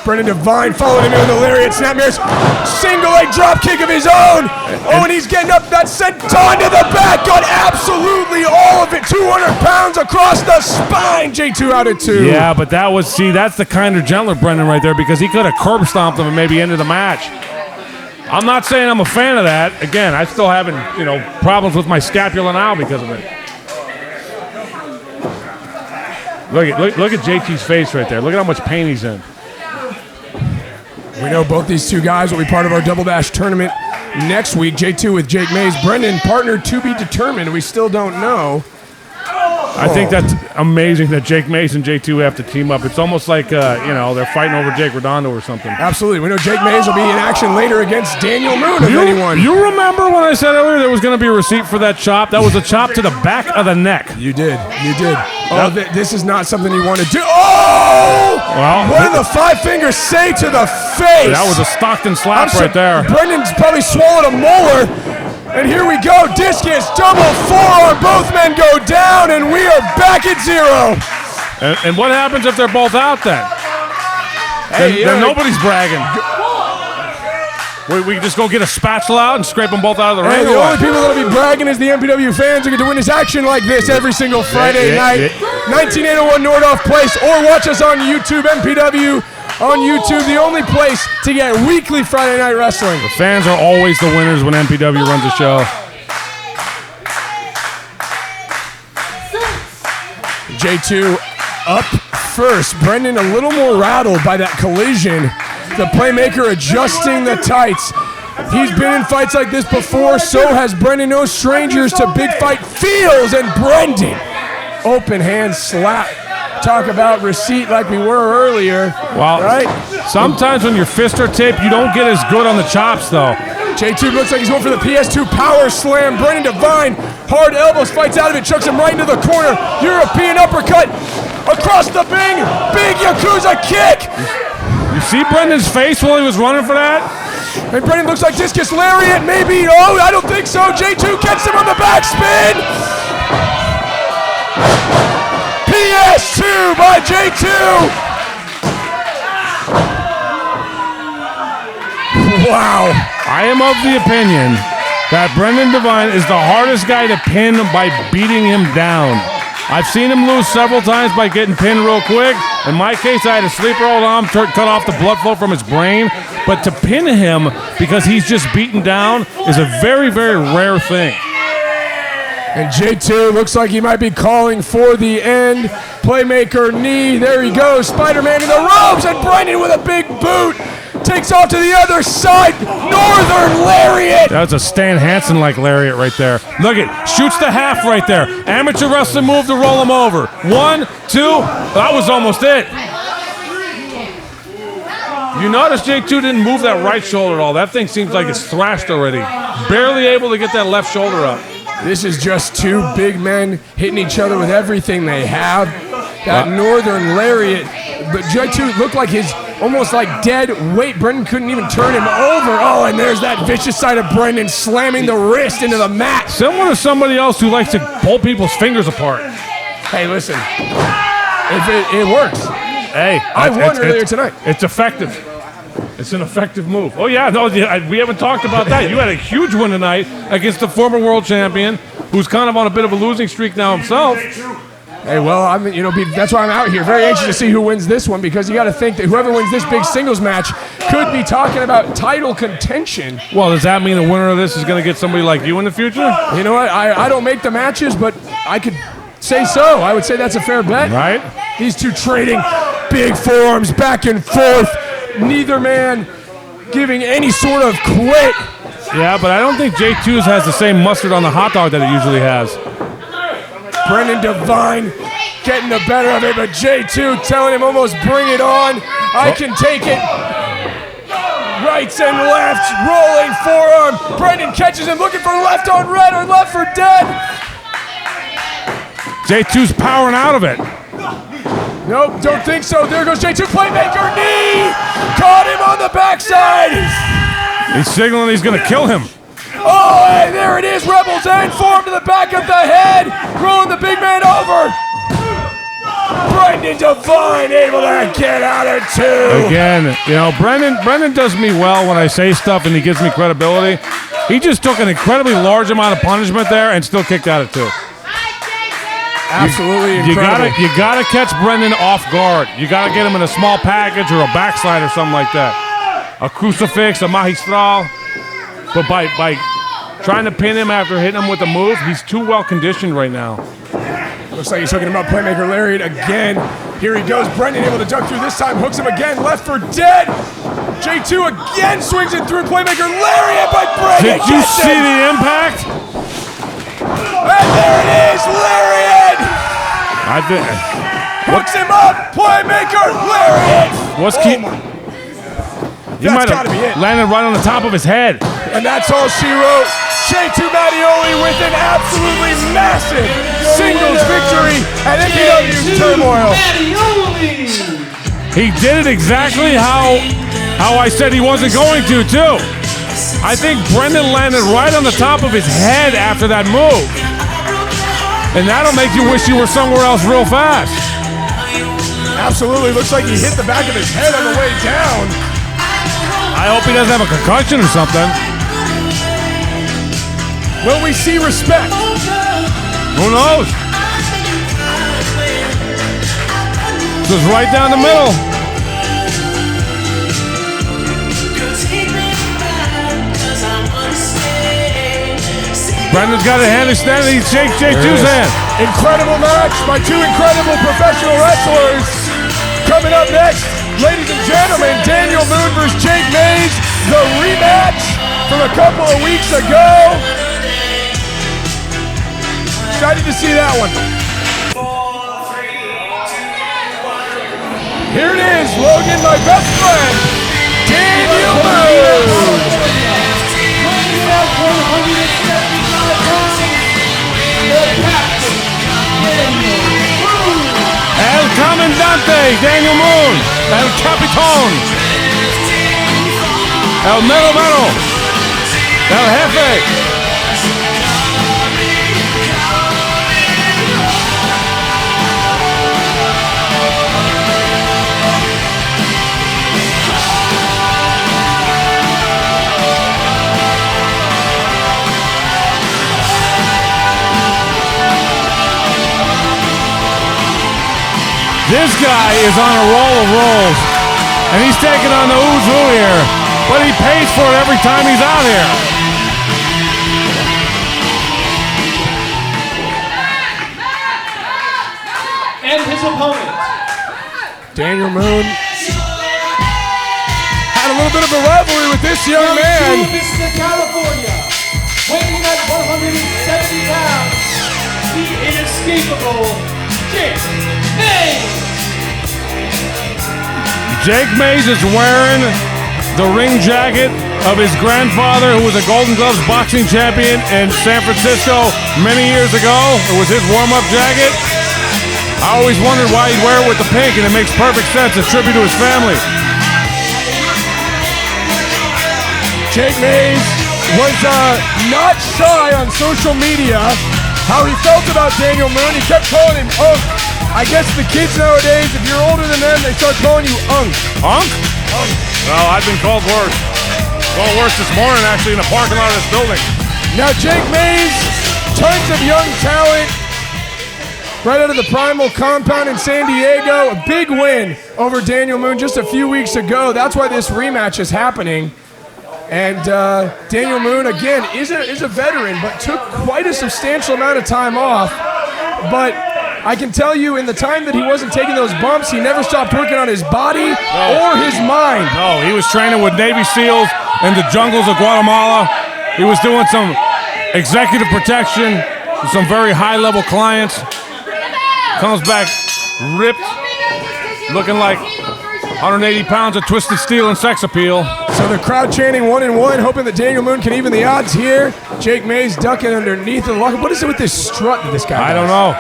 Brendan Devine following him into the lariat snapmares. Single leg drop kick of his own. And he's getting up. That senton to the back. Got absolutely all of it. 200 pounds across the spine. J2 out at 2. Yeah, but that's the kinder, gentler Brendan right there because he could have curb stomped him and maybe ended the match. I'm not saying I'm a fan of that. Again, I still having problems with my scapula now because of it. Look at JT's face right there. Look at how much pain he's in. We know both these 2 guys will be part of our Double Dash tournament next week. J2 with Jake Mays. Brendan, partner to be determined. We still don't know. I think that's amazing that Jake Mays and J2 have to team up. It's almost like, they're fighting over Jake Redondo or something. Absolutely. We know Jake Mays will be in action later against Daniel Moon, if anyone. You remember when I said earlier there was going to be a receipt for that chop? That was a chop to the back of the neck. You did. Oh, this is not something you want to do. Oh! Well, what did the 5 fingers say to the face? That was a Stockton slap right there. Brendan's probably swallowed a molar. And here we go. Discus, double forearm. Both men go down, and we are back at 0. And what happens if they're both out then? Hey, then nobody's bragging. We just go get a spatula out and scrape them both out of the ring. The only people that'll be bragging is the MPW fans who get to witness action like this every single Friday night. 19801 Nordhoff Place, or watch us on YouTube, MPW on YouTube, the only place to get weekly Friday night wrestling. The fans are always the winners when MPW runs a show. J2 up first. Brendan a little more rattled by that collision. The playmaker adjusting the tights. He's been in fights like this before, so has Brendan. No strangers to big fight feels, and Brendan, open hand slap. Talk about receipt like we were earlier. Well, right? Sometimes when your fists are taped, you don't get as good on the chops, though. J2 looks like he's going for the PS2 power slam. Brendan Devine, hard elbows, fights out of it, chucks him right into the corner. European uppercut across the big Yakuza kick. You see Brendan's face while he was running for that? And Brendan looks like discus lariat, maybe. Oh, I don't think so. J2 gets him on the backspin. PS2 by J2. Wow. I am of the opinion that Brendan Devine is the hardest guy to pin by beating him down. I've seen him lose several times by getting pinned real quick. In my case, I had a sleeper hold on, cut off the blood flow from his brain. But to pin him because he's just beaten down is a very, very rare thing. And J2 looks like he might be calling for the end. Playmaker knee, there he goes. Spider-Man in the ropes, and Brendan with a big boot takes off to the other side. Northern lariat. That's a Stan Hansen-like lariat right there. Look it, shoots the half right there. Amateur wrestling move to roll him over. 1, 2, that was almost it. You notice J2 didn't move that right shoulder at all. That thing seems like it's thrashed already. Barely able to get that left shoulder up. This is just two big men hitting each other with everything they have. That Northern lariat, but J2 looked like his almost like dead weight. Brendan couldn't even turn him over. Oh, and there's that vicious side of Brendan slamming the wrist into the mat. Similar to somebody else who likes to pull people's fingers apart. Hey, listen, if it works. Hey, I won earlier tonight. It's effective. It's an effective move. Oh yeah, no, we haven't talked about that. You had a huge win tonight against the former world champion, who's kind of on a bit of a losing streak now himself. Hey, well, that's why I'm out here. Very anxious to see who wins this one, because you got to think that whoever wins this big singles match could be talking about title contention. Well, does that mean the winner of this is going to get somebody like you in the future? You know what? I don't make the matches, but I could say so. I would say that's a fair bet. Right. These two trading big forearms back and forth. Neither man giving any sort of quit. Yeah, but I don't think J2's has the same mustard on the hot dog that it usually has. Brendan Devine getting the better of it, but J2 telling him almost bring it on. I can take it. Rights and lefts, rolling forearm. Brendan catches him, looking for left on red or left for dead. J2's powering out of it. Nope, don't think so. There goes J2, playmaker knee. Caught him on the backside. He's signaling he's going to kill him. Oh, hey, there it is. Rebels end form to the back of the head. Rolling the big man over. Brendan Devine able to get out of two. Again, you know, Brendan does me well when I say stuff and he gives me credibility. He just took an incredibly large amount of punishment there and still kicked out of two. Absolutely incredible. You gotta catch Brendan off guard. You gotta get him in a small package or a backslide or something like that. A crucifix, a magistral. But by trying to pin him after hitting him with a move, he's too well conditioned right now. Looks like he's hooking him up. Playmaker lariat again. Here he goes. Brendan able to duck through this time. Hooks him again. Left for dead. J2 again swings it through. Playmaker lariat by Brendan. Did you see the impact? And there it is. Lariat. Hooks him up. Playmaker lariat. He might have landed right on the top of his head. And that's all she wrote. J2 Mattioli with an absolutely massive singles victory at MPW Turmoil. He did it exactly how I said he wasn't going to, too. I think Brendan landed right on the top of his head after that move. And that'll make you wish you were somewhere else real fast. Absolutely. Looks like he hit the back of his head on the way down. I hope he doesn't have a concussion or something. Will we see respect? Who knows? Just right down the middle. Brendan's got a hand extended. He shakes J2's hand. Incredible match by two incredible professional wrestlers. Coming up next, ladies and gentlemen, Daniel Moon versus Jake Mays, the rematch from a couple of weeks ago. Excited to see that one. Here it is, Logan, my best friend, Daniel Moon. El Comandante, Daniel Moon. El Capitón. El Mero Mero. El Jefe. This guy is on a roll of rolls, and he's taking on the who's who here, but he pays for it every time he's out here. And his opponent, Daniel Moon had a little bit of a rivalry with this young man. Vista, California, weighing at 170 pounds, the inescapable Jake Mays. Jake Mays is wearing the ring jacket of his grandfather, who was a Golden Gloves boxing champion in San Francisco many years ago. It was his warm-up jacket. I always wondered why he'd wear it with the pink, and it makes perfect sense. A tribute to his family. Jake Mays was not shy on social media how he felt about Daniel Moon. He kept calling him Unk. I guess the kids nowadays, if you're older than them, they start calling you Unk. Unk? Well, I've been called worse. Called worse this morning, actually, in the parking lot of this building. Now, Jake Mays, tons of young talent. Right out of the Primal compound in San Diego. A big win over Daniel Moon just a few weeks ago. That's why this rematch is happening. And Daniel Moon, again, is a veteran, but took quite a substantial amount of time off. But I can tell you, in the time that he wasn't taking those bumps, he never stopped working on his body or his mind. No, he was training with Navy SEALs in the jungles of Guatemala. He was doing some executive protection with some very high-level clients. Comes back ripped, looking like 180 pounds of twisted steel and sex appeal. So the crowd chanting 1-1, hoping that Daniel Moon can even the odds here. Jake Mays ducking underneath the lock. What is it with this strut that this guy does? I don't know.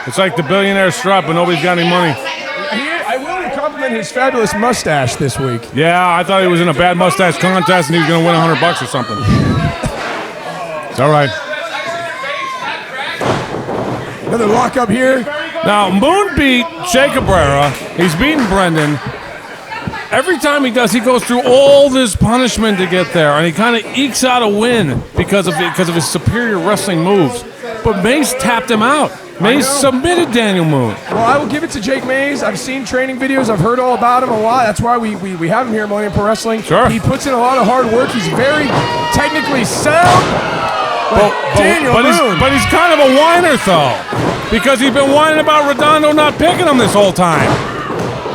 It's like the billionaire strut, but nobody's got any money. I will compliment his fabulous mustache this week. Yeah, I thought he was in a bad mustache contest and he was going to win $100 or something. It's all right. Another lockup here. Now, Moon beat Che Cabrera. He's beaten Brendan. Every time he does, he goes through all this punishment to get there, and he kind of ekes out a win because of his superior wrestling moves. But Mays tapped him out. Mays submitted Daniel Moon. Well, I will give it to Jake Mays. I've seen training videos. I've heard all about him a lot. That's why we have him here at Millennium Pro Wrestling. Sure. He puts in a lot of hard work. He's very technically sound. But he's kind of a whiner, though, because he's been whining about Redondo not picking him this whole time.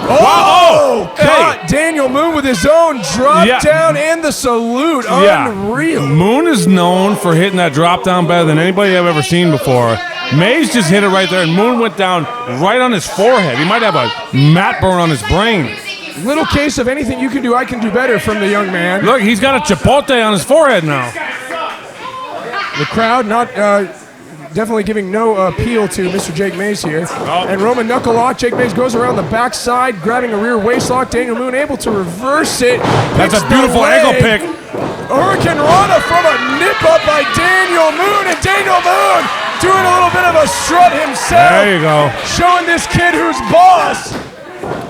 Oh, Hey. Daniel Moon with his own drop down and the salute. Unreal. Moon is known for hitting that drop down better than anybody I've ever seen before. Mays just hit it right there, and Moon went down right on his forehead. He might have a mat burn on his brain. Little case of anything you can do, I can do better from the young man. Look, he's got a chipotle on his forehead now. The crowd not definitely giving no appeal to Mr. Jake Mays here. Oh. And Roman knuckle lock. Jake Mays goes around the backside, grabbing a rear waist lock. Daniel Moon able to reverse it. That's Picks a beautiful the ankle leg. pick. Hurricane Rana from a nip up by Daniel Moon. And Daniel Moon doing a little bit of a strut himself. There you go. Showing this kid who's boss.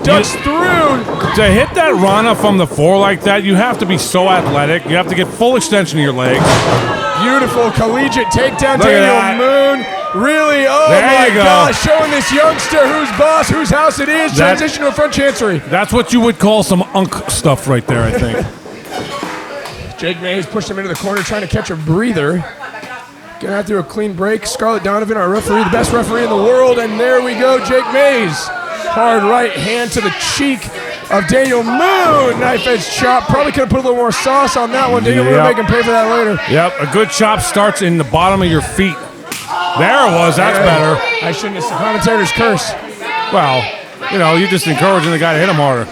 Ducks through. To hit that Rana from the floor like that, you have to be so athletic. You have to get full extension of your legs. Beautiful collegiate takedown. Look at Daniel that. Moon. Really, oh There my you go. gosh, showing this youngster who's boss, whose house it is, transition to a front chancery. That's what you would call some unk stuff right there, I think. Jake Mays pushed him into the corner, trying to catch a breather. Get out through a clean break. Scarlett Donovan, our referee, the best referee in the world, and there we go, Jake Mays. Hard right hand to the cheek of Daniel Moon. Knife edge chop. Probably could have put a little more sauce on that one. Daniel Moon Yep. make him pay for that later. Yep, a good chop starts in the bottom of your feet. There it was, that's better. I shouldn't have. Commentator's curse. Well, you know, you're just encouraging the guy to hit him harder.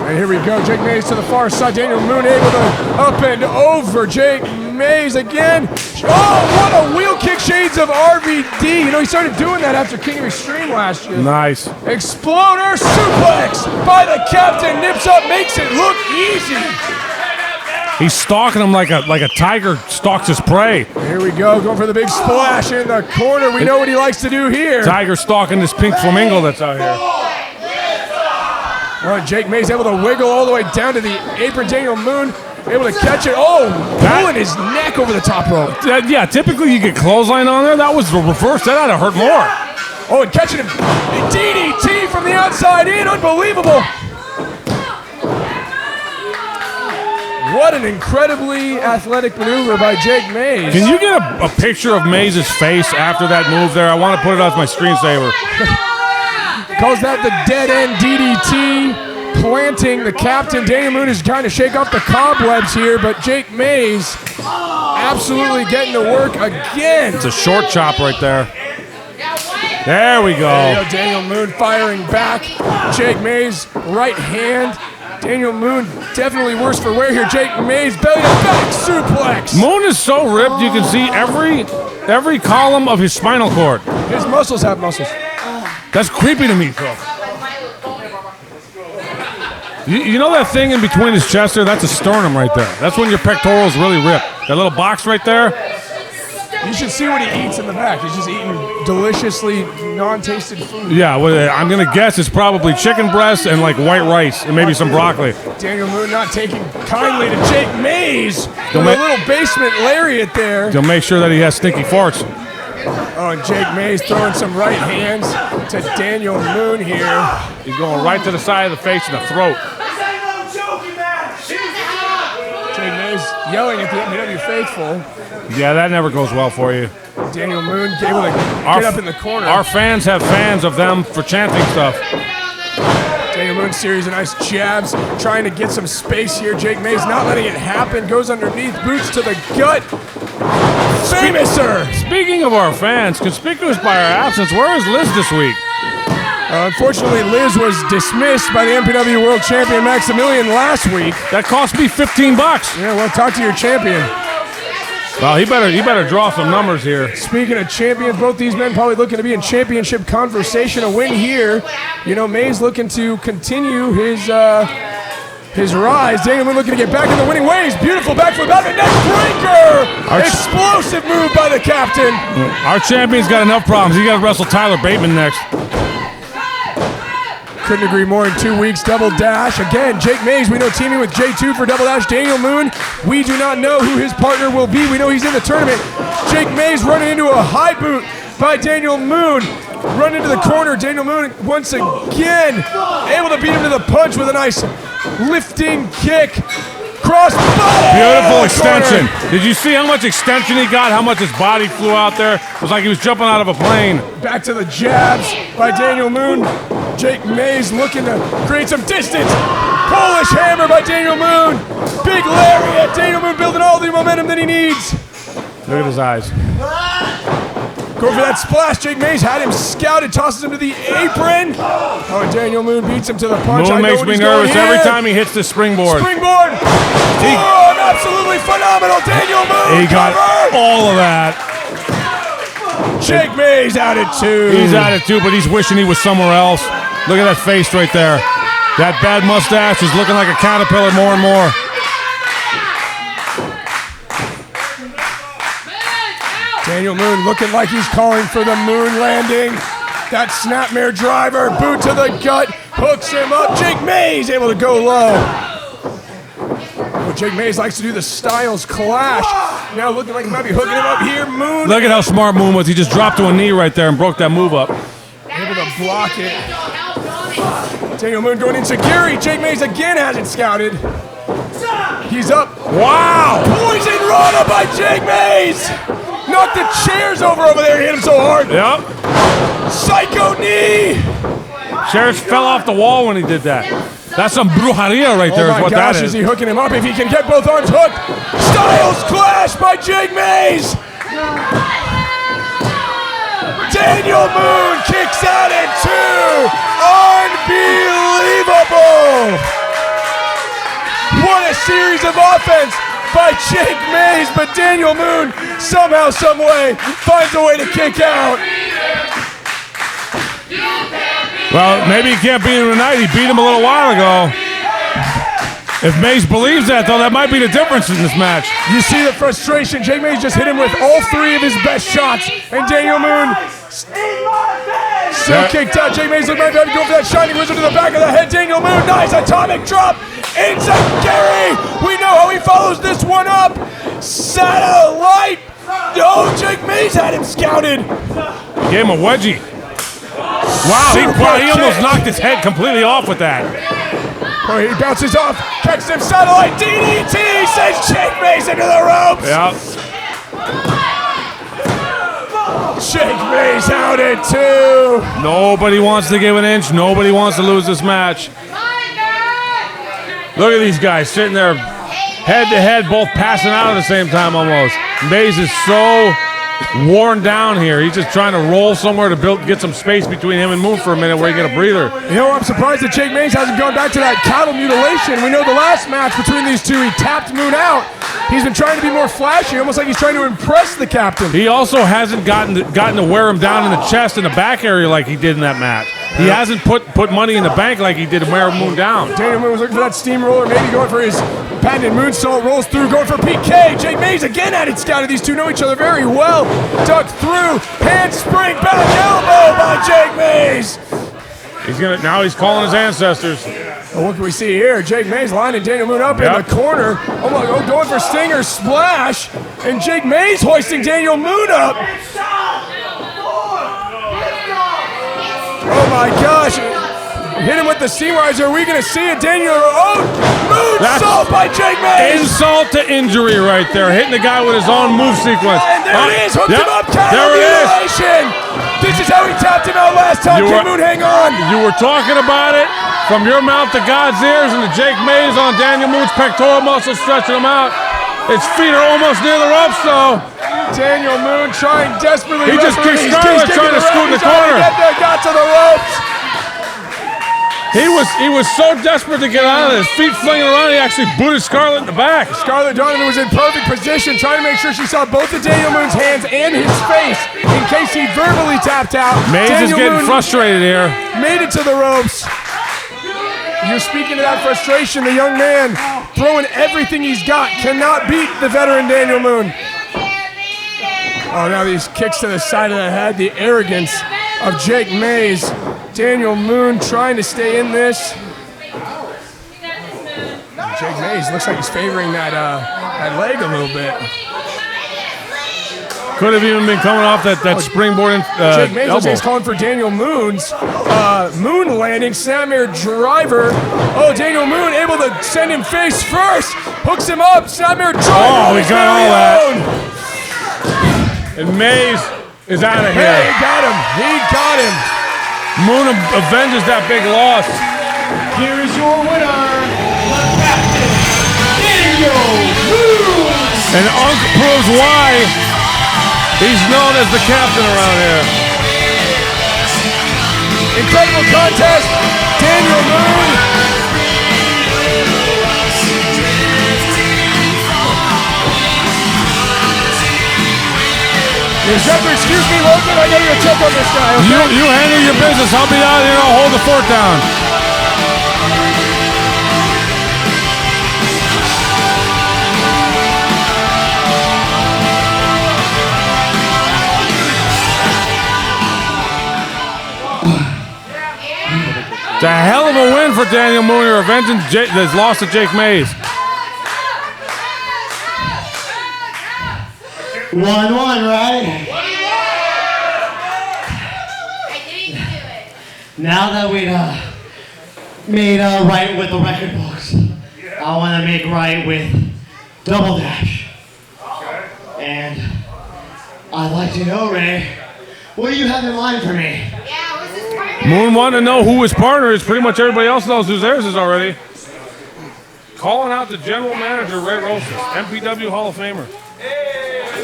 And here we go, Jake Mays to the far side. Daniel Moon able to up and over. Jake Mays again. Oh, what a wheel kick, shades of RVD. You know, he started doing that after King of Extreme last year. Nice. Exploder suplex by the captain. Nips up, makes it look easy. He's stalking him like a tiger stalks his prey. Here we go, going for the big splash in the corner. We know what he likes to do here. Tiger stalking this pink flamingo that's out here. Well, Jake Mays able to wiggle all the way down to the apron. Daniel Moon able to catch it. Oh, pulling his neck over the top rope. Yeah, typically you get clothesline on there. That was the reverse. That had to hurt more. Oh, and catching him. DDT from the outside in. Unbelievable. What an incredibly athletic maneuver by Jake Mays. Can you get a picture of Mays' face after that move there? I want to put it as my screensaver. Calls that the dead end DDT. Planting the captain. Daniel Moon is trying to shake off the cobwebs here, but Jake Mays absolutely getting to work again. It's a short chop right there. There we There go. you go, Daniel Moon firing back. Jake Mays, right hand. Daniel Moon definitely worse for wear here. Jake Mays, belly to back suplex. Moon is so ripped you can see every column of his spinal cord. His muscles have muscles. That's creepy to me, though. You know that thing in between his chest there? That's a sternum right there. That's when your pectorals really rip. That little box right there. You should see what he eats in the back. He's just eating deliciously non-tasted food. Yeah, well, I'm going to guess it's probably chicken breast and like white rice and maybe some broccoli. Daniel Moon not taking kindly to Jake Mays with a ma- little basement lariat there. They'll make sure that he has stinky farts. Oh, and Jake Mays throwing some right hands to Daniel Moon here. He's going right to the side of the face and the throat. Jake Mays yelling at the MPW faithful. Yeah, that never goes well for you. Daniel Moon able to get up in the corner. Our fans have fans of them for chanting stuff. Daniel Moon series of nice jabs, trying to get some space here. Jake Mays not letting it happen. Goes underneath, boots to the gut. Famouser! Speaking of our fans, conspicuous by our absence, where is Liz this week? Unfortunately, Liz was dismissed by the MPW World Champion Maximilian last week. That cost me $15. Yeah, well, talk to your champion. Well, he better draw some numbers here. Speaking of champions, both these men probably looking to be in championship conversation. A win here. You know, Mays looking to continue his rise. Daniel Moon looking to get back in the winning ways. Beautiful back foot, about the neck breaker. Explosive move by the captain. Our champion's got enough problems. He got to wrestle Tyler Bateman next. Couldn't agree more. In 2 weeks, Double Dash. Again, Jake Mays, we know teaming with J2 for Double Dash. Daniel Moon, we do not know who his partner will be. We know he's in the tournament. Jake Mays running into a high boot by Daniel Moon. Run into the corner. Daniel Moon once again able to beat him to the punch with a nice lifting kick. Cross body. Beautiful extension. Did you see how much extension he got? How much his body flew out there? It was like he was jumping out of a plane. Back to the jabs by Daniel Moon. Jake Mays looking to create some distance. Polish hammer by Daniel Moon. Big lariat. Daniel Moon building all the momentum that he needs. Look at his eyes. Going for that splash. Jake Mays had him scouted, tosses him to the apron. Oh, and Daniel Moon beats him to the punch. Moon makes me nervous every time he hits the springboard. Springboard. Absolutely phenomenal. Daniel Moon. He got all of that. Jake Mays out at 2. He's out at 2, but he's wishing he was somewhere else. Look at that face right there. That bad mustache is looking like a caterpillar more and more. Daniel Moon looking like he's calling for the moon landing. That snapmare driver, boot to the gut, hooks him up. Jake Mays able to go low. Oh, Jake Mays likes to do the Styles Clash. Now looking like he might be hooking him up here. Moon. Look at how smart Moon was. He just dropped to a knee right there and broke that move up. Able to block it. Daniel Moon going insecurity. Jake Mays again has it scouted. He's up. Wow! Poison Rana by Jake Mays. Knocked the chairs over there. Hit him so hard. Yep. Psycho knee. Chairs fell off the wall when he did that. That's some brujeria right there. Oh my gosh, is he hooking him up? If he can get both arms hooked. Styles Clash by Jake Mays. Daniel Moon kicks out at 2. Unbelievable. What a series of offense by Jake Mays, but Daniel Moon somehow, some way finds a way to kick out. Well, maybe he can't beat him tonight. He beat him a little while ago. If Mays believes that, though, that might be the difference in this match. You see the frustration. Jake Mays just hit him with all 3 of his best shots, and Daniel Moon still kicked out. Jake Mays looking like to go for that shining wizard to the back of the head. Daniel Moon, nice atomic drop. Enziguri. We know how he follows this one up. Satellite. Oh, Jake Mays had him scouted. Gave him a wedgie. Wow, he almost knocked his head completely off with that. Oh, he bounces off, catches him, satellite DDT, sends Jake Mays into the ropes. Yep. Jake Mays out at 2. Nobody wants to give an inch. Nobody wants to lose this match. Look at these guys sitting there head to head, both passing out at the same time almost. Mays is so worn down here. He's just trying to roll somewhere to get some space between him and Moon for a minute where he get a breather. You know, I'm surprised that Jake Mays hasn't gone back to that cattle mutilation. We know the last match between these two, he tapped Moon out. He's been trying to be more flashy, almost like he's trying to impress the captain. He also hasn't gotten to wear him down in the chest and the back area like he did in that match. He hasn't put money in the bank like he did to wear Moon down. Daniel Moon was looking for that steamroller, maybe going for his patented moonsault, rolls through, going for PK. Jake Mays again had it scouted. These two know each other very well. Ducked through, handspring, back elbow by Jake Mays. Now he's calling his ancestors. Well, what can we see here? Jake Mays lining Daniel Moon up in the corner. Oh my God, going for Stinger splash. And Jake Mays hoisting Daniel Moon up. Oh my gosh. Hit him with the steam riser. Are we going to see it? Daniel, moonsault by Jake Mays. Insult to injury right there. Hitting the guy with his own move sequence. And there it is. Hooked him up. There it Mutilation. This is how he tapped him out last time. Jake Moon, hang on. You were talking about it from your mouth to God's ears, and the Jake Mays on Daniel Moon's pectoral muscles stretching him out. His feet are almost near the ropes, though. Daniel Moon trying desperately. He just kicked Scarlett trying to scoot in the corner. Got to the ropes. He was so desperate to get out of it. His feet flinging around, he actually booted Scarlett in the back. Scarlett Donovan was in perfect position, trying to make sure she saw both of Daniel Moon's hands and his face in case he verbally tapped out. Mays is getting frustrated here. Made it to the ropes. You're speaking to that frustration. The young man throwing everything he's got cannot beat the veteran Daniel Moon. Oh, now these kicks to the side of the head, the arrogance of Jake Mays. Daniel Moon trying to stay in this. Jake Mays looks like he's favoring that leg a little bit. Could have even been coming off that springboard Jake Mays looks elbow. like he's calling for Daniel Moon's moon landing, snapmare driver. Oh, Daniel Moon able to send him face first. Hooks him up, snapmare driver. Oh, he got all that. And Mays is out of here. Hey, he got him. He got him. Moon avenges that big loss. Here is your winner, the Captain, Daniel Moon. And Unk proves why He's known as the captain around here. Incredible contest. Daniel Moon. You have to excuse me, Logan. I know you're a check on this guy. Okay? You handle your business. I'll be out here. I'll hold the fort down. It's a hell of a win for Daniel Moon here, avenging this loss to Jake Mays. 1-1, right? Now that we've made right with the record books, I want to make right with Double Dash. And I'd like to know, Ray, what do you have in mind for me? Moon wanted to know who his partner is. Pretty much everybody else knows who theirs is already. Calling out the general manager, Ray Rosas, MPW Hall of Famer.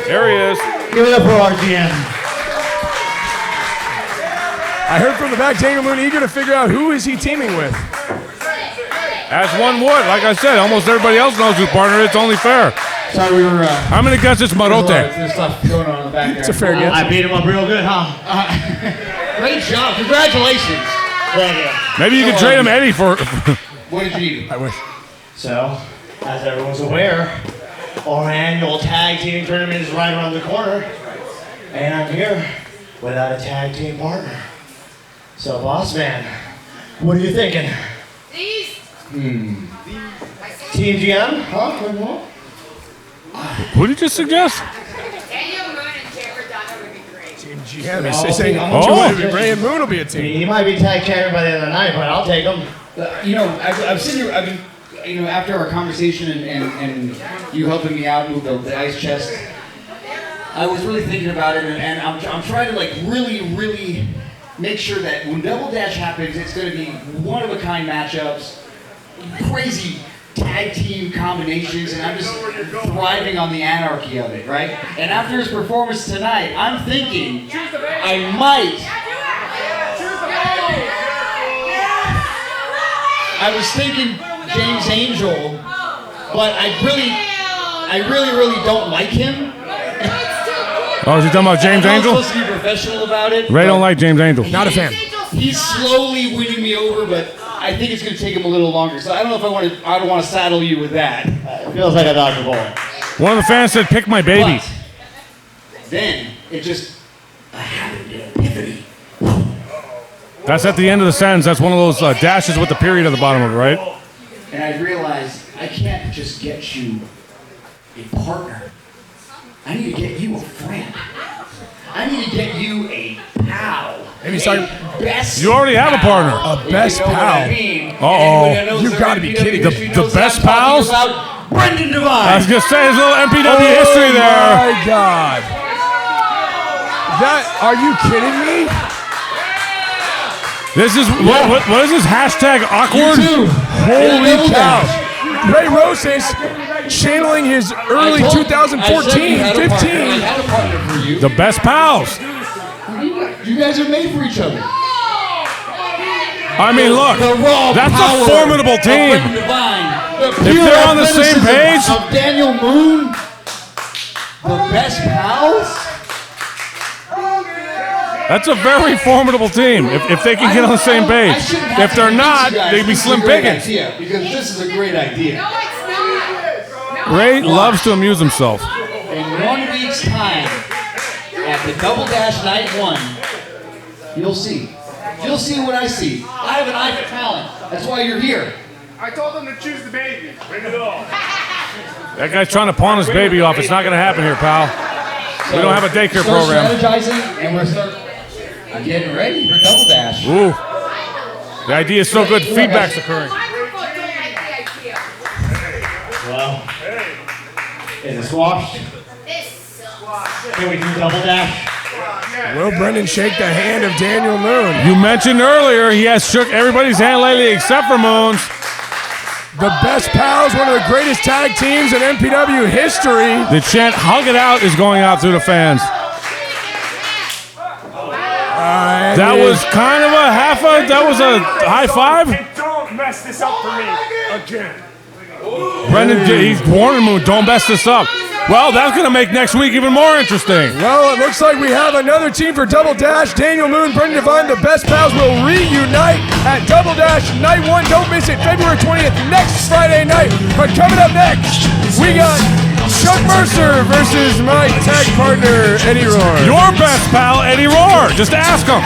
There he is. Give it up for our GM. I heard from the back, Daniel Moon eager to figure out who is he teaming with. As one would. Like I said, almost everybody else knows who partner is. It's only fair. Sorry, we were. I'm going to guess it's Marote. There's stuff going on in the back. It's a fair guess. I beat him up real good, huh? Great job. Congratulations. Thank you. Maybe you could trade him Eddie for... What did you do? I wish. So, as everyone's aware, our annual tag team tournament is right around the corner. And I'm here without a tag team partner. So, boss man, what are you thinking? These. Team GM? Huh? Who did you suggest? Daniel Moon and Chamber Donna would be great. Team GM is saying Ray and Moon will be a team. He might be tag champion by the end of the night, but I'll take him. I've seen you. I've been, after our conversation and you helping me out move the ice chest, I was really thinking about it, and I'm trying to really make sure that when Double Dash happens, it's going to be one of a kind matchups, crazy tag team combinations, and I'm just thriving on the anarchy of it, right? And after his performance tonight, I'm thinking I might. I was thinking James Angel, but I really don't like him. Oh, is he talking about James Angel? I'm supposed to be professional about it. Ray don't like James Angel. Not a fan. He's slowly winning me over, but I think it's going to take him a little longer. So I don't know if I don't want to saddle you with that. It feels like a Dr. Boy. One of the fans said, pick my baby. But then I had an epiphany. That's at the end of the sentence. That's one of those dashes with the period at the bottom of it, right? And I realized I can't just get you a partner. I need to get you a friend. I need to get you a pal. Maybe sorry. Best You already have a partner. A best You know what pal. I mean. Uh-oh. You've got to be kidding. The best pals? Brendan I Devine. was going to say, his little MPW history there. Oh my God. Are you kidding me? This is, what is this? Hashtag awkward? Holy cow. Ray Rosas channeling his early 2014, 15. The best pals. You guys are made for each other. I mean, look, that's a formidable team. If they're on the same page. Of Daniel Moon, the best pals. That's a very formidable team. If they can get on the same page. If they're not, they'd be slim pickings. Because this is a great idea. No, it's not. Ray loves to amuse himself. In 1 week's time, at the Double Dash Night 1, you'll see. You'll see what I see. I have an eye for talent. That's why you're here. I told them to choose the baby. Bring it on. That guy's trying to pawn his baby off. It's not going to happen here, pal. We don't have a daycare program. Strategizing, and we're getting ready for Double Dash. Ooh. The idea is so good, feedback's occurring. Well, is it squashed? Can we do Double Dash? Will Brendan shake the hand of Daniel Moon? You mentioned earlier he has shook everybody's hand lately except for Moon's. The best pals, one of the greatest tag teams in MPW history. The chant "Hug It Out" is going out through the fans. That was kind of that was a high five. Don't mess this up for me again. Brendan, he's warning Moon, don't mess this up. Well, that's going to make next week even more interesting. Well, it looks like we have another team for Double Dash. Daniel Moon, Brendan Devine, the Best Pals will reunite at Double Dash Night 1. Don't miss it, February 20th, next Friday night. But coming up next, we got Chuck Mercer versus my tag partner, Eddie Roar. Your best pal, Eddie Roar. Just ask him.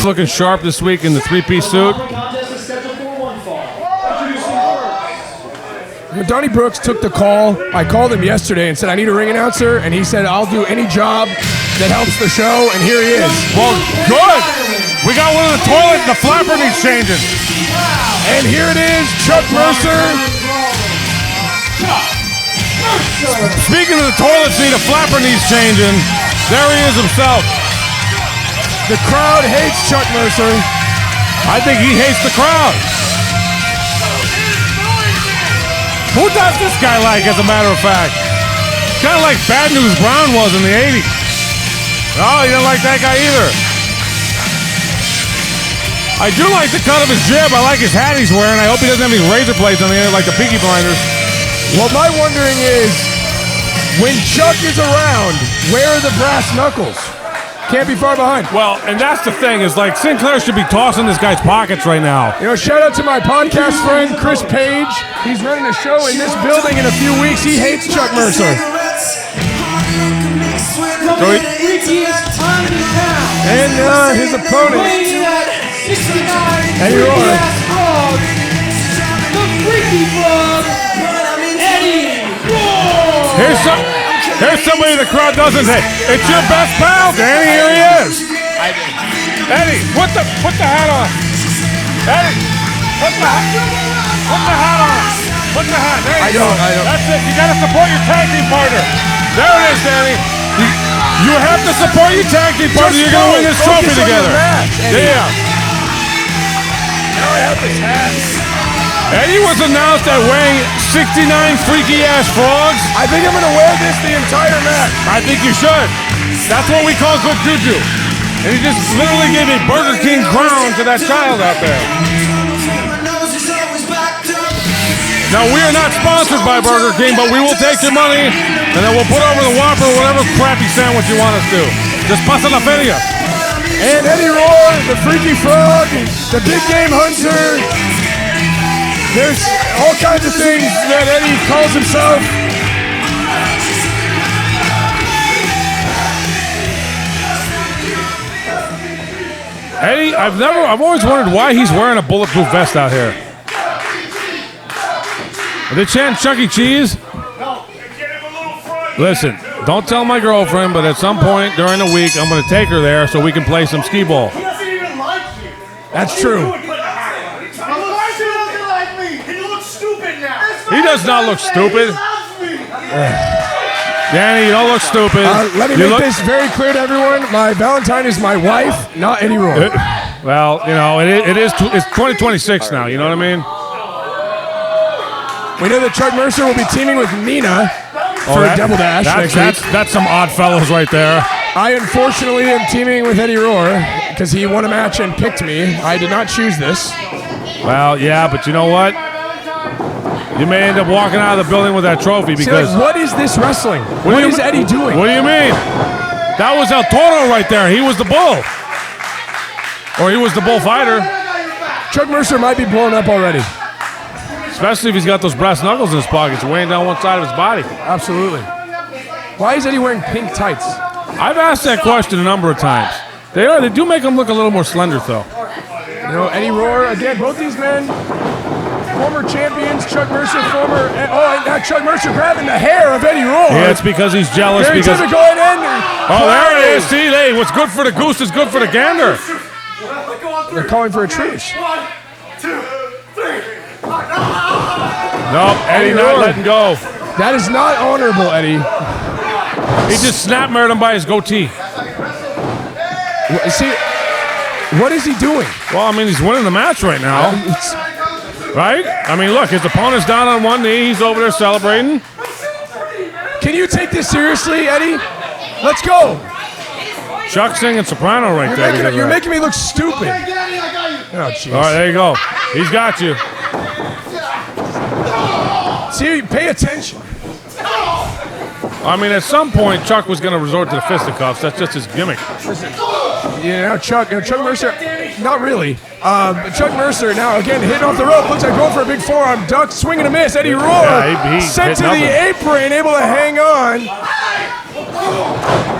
Looking sharp this week in the three-piece suit. Donnie Brooks took the call. I called him yesterday and said, I need a ring announcer. And he said, I'll do any job that helps the show. And here he is. Well, good. We got one of the toilets. The flapper needs changing. And here it is, Chuck Mercer. Speaking of the toilets need a flapper needs changing, there he is himself. The crowd hates Chuck Mercer. I think he hates the crowd. Who does this guy like, as a matter of fact? Kind of like Bad News Brown was in the 80s. Oh, he didn't like that guy either. I do like the cut of his jib. I like his hat he's wearing. I hope he doesn't have any razor blades on the end like the Peaky Blinders. Well, my wondering is, when Chuck is around, where are the brass knuckles? Can't be far behind. Well, and that's the thing, is like Sinclair should be tossing this guy's pockets right now. You know, shout out to my podcast friend, Chris Page. He's running a show in this building in a few weeks. He hates Chuck Mercer. And his opponent, Eddie Roar. The Freaky Frog, Eddie Roar. Here's somebody the crowd doesn't hate. It's your best pal, Danny. Here he is. Eddie, put the hat on. Eddie, put the hat on. Put the hat. There you go. That's it. You got to support your tag team partner. There it is, Danny. You have to support your tag team partner. You're going to win this trophy together. Yeah. Now I have this hat. Eddie was announced at weighing 69 freaky-ass frogs. I think I'm going to wear this the entire match. I think you should. That's what we call good juju. And he just literally gave a Burger King crown to that child out there. Now, we are not sponsored by Burger King, but we will take your money, and then we'll put over the Whopper or whatever crappy sandwich you want us to. Just pasa la feria. And Eddie Roar, the Freaky Frog, the Big Game Hunter. There's all kinds of things that Eddie calls himself. Eddie, I've always wondered why he's wearing a bulletproof vest out here. Are they chanting Chuck E. Cheese? Listen, don't tell my girlfriend, but at some point during the week, I'm going to take her there so we can play some skee ball. He doesn't even like you. That's true. He does not look stupid. Danny, you don't look stupid. Let me make this very clear to everyone. My Valentine is my wife, not Eddie Roar. Well, you know, it's 2026 now, you know what I mean? We know that Chuck Mercer will be teaming with Nina for Double Dash next week. That's some odd fellows right there. I unfortunately am teaming with Eddie Roar because he won a match and picked me. I did not choose this. Well, yeah, but you know what? You may end up walking out of the building with that trophy because... See, like, what is this wrestling? What is Eddie doing? What do you mean? That was El Toro right there. He was the bull. Or he was the bullfighter. Chuck Mercer might be blown up already. Especially if he's got those brass knuckles in his pockets weighing down one side of his body. Absolutely. Why is Eddie wearing pink tights? I've asked that question a number of times. They do make him look a little more slender, though. You know, Eddie Roar, again, both these men, former champions. Chuck Mercer, now Chuck Mercer grabbing the hair of Eddie Roar. Yeah, it's because he's jealous. Very because typical. Oh, there it is. See, hey, what's good for the goose is good for the gander. They're calling for a truce. 1, 2, 3. Nope, Eddie not letting go. That is not honorable, Eddie. He just snap-married him by his goatee. See, what is he doing? Well, I mean, he's winning the match right now. Right? I mean, look, his opponent's down on one knee. He's over there celebrating. Can you take this seriously, Eddie? Let's go. Chuck singing soprano right there. You're making me look stupid. Danny, I got you. Oh, jeez. All right, there you go. He's got you. See, pay attention. I mean, at some point, Chuck was going to resort to the fisticuffs. That's just his gimmick. Chuck Mercer, not really. But Chuck Mercer now again hitting off the rope. Looks like going for a big forearm duck, swing and a miss. Eddie Roar Yeah, he sent to hit the apron, able to hang on.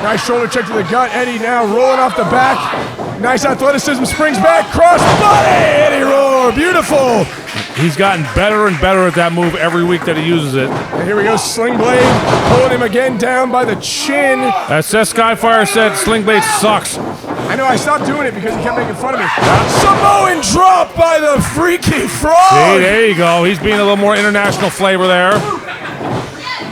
Nice shoulder check to the gut. Eddie now rolling off the back. Nice athleticism, springs back, cross body. Eddie Roar, beautiful. He's gotten better and better at that move every week that he uses it. And here we go, Sling Blade pulling him again down by the chin. As Seth Skyfire said, Sling Blade sucks. I know, I stopped doing it because he kept making fun of me. Samoan drop by the Freaky Frog. See, there you go. He's being a little more international flavor there.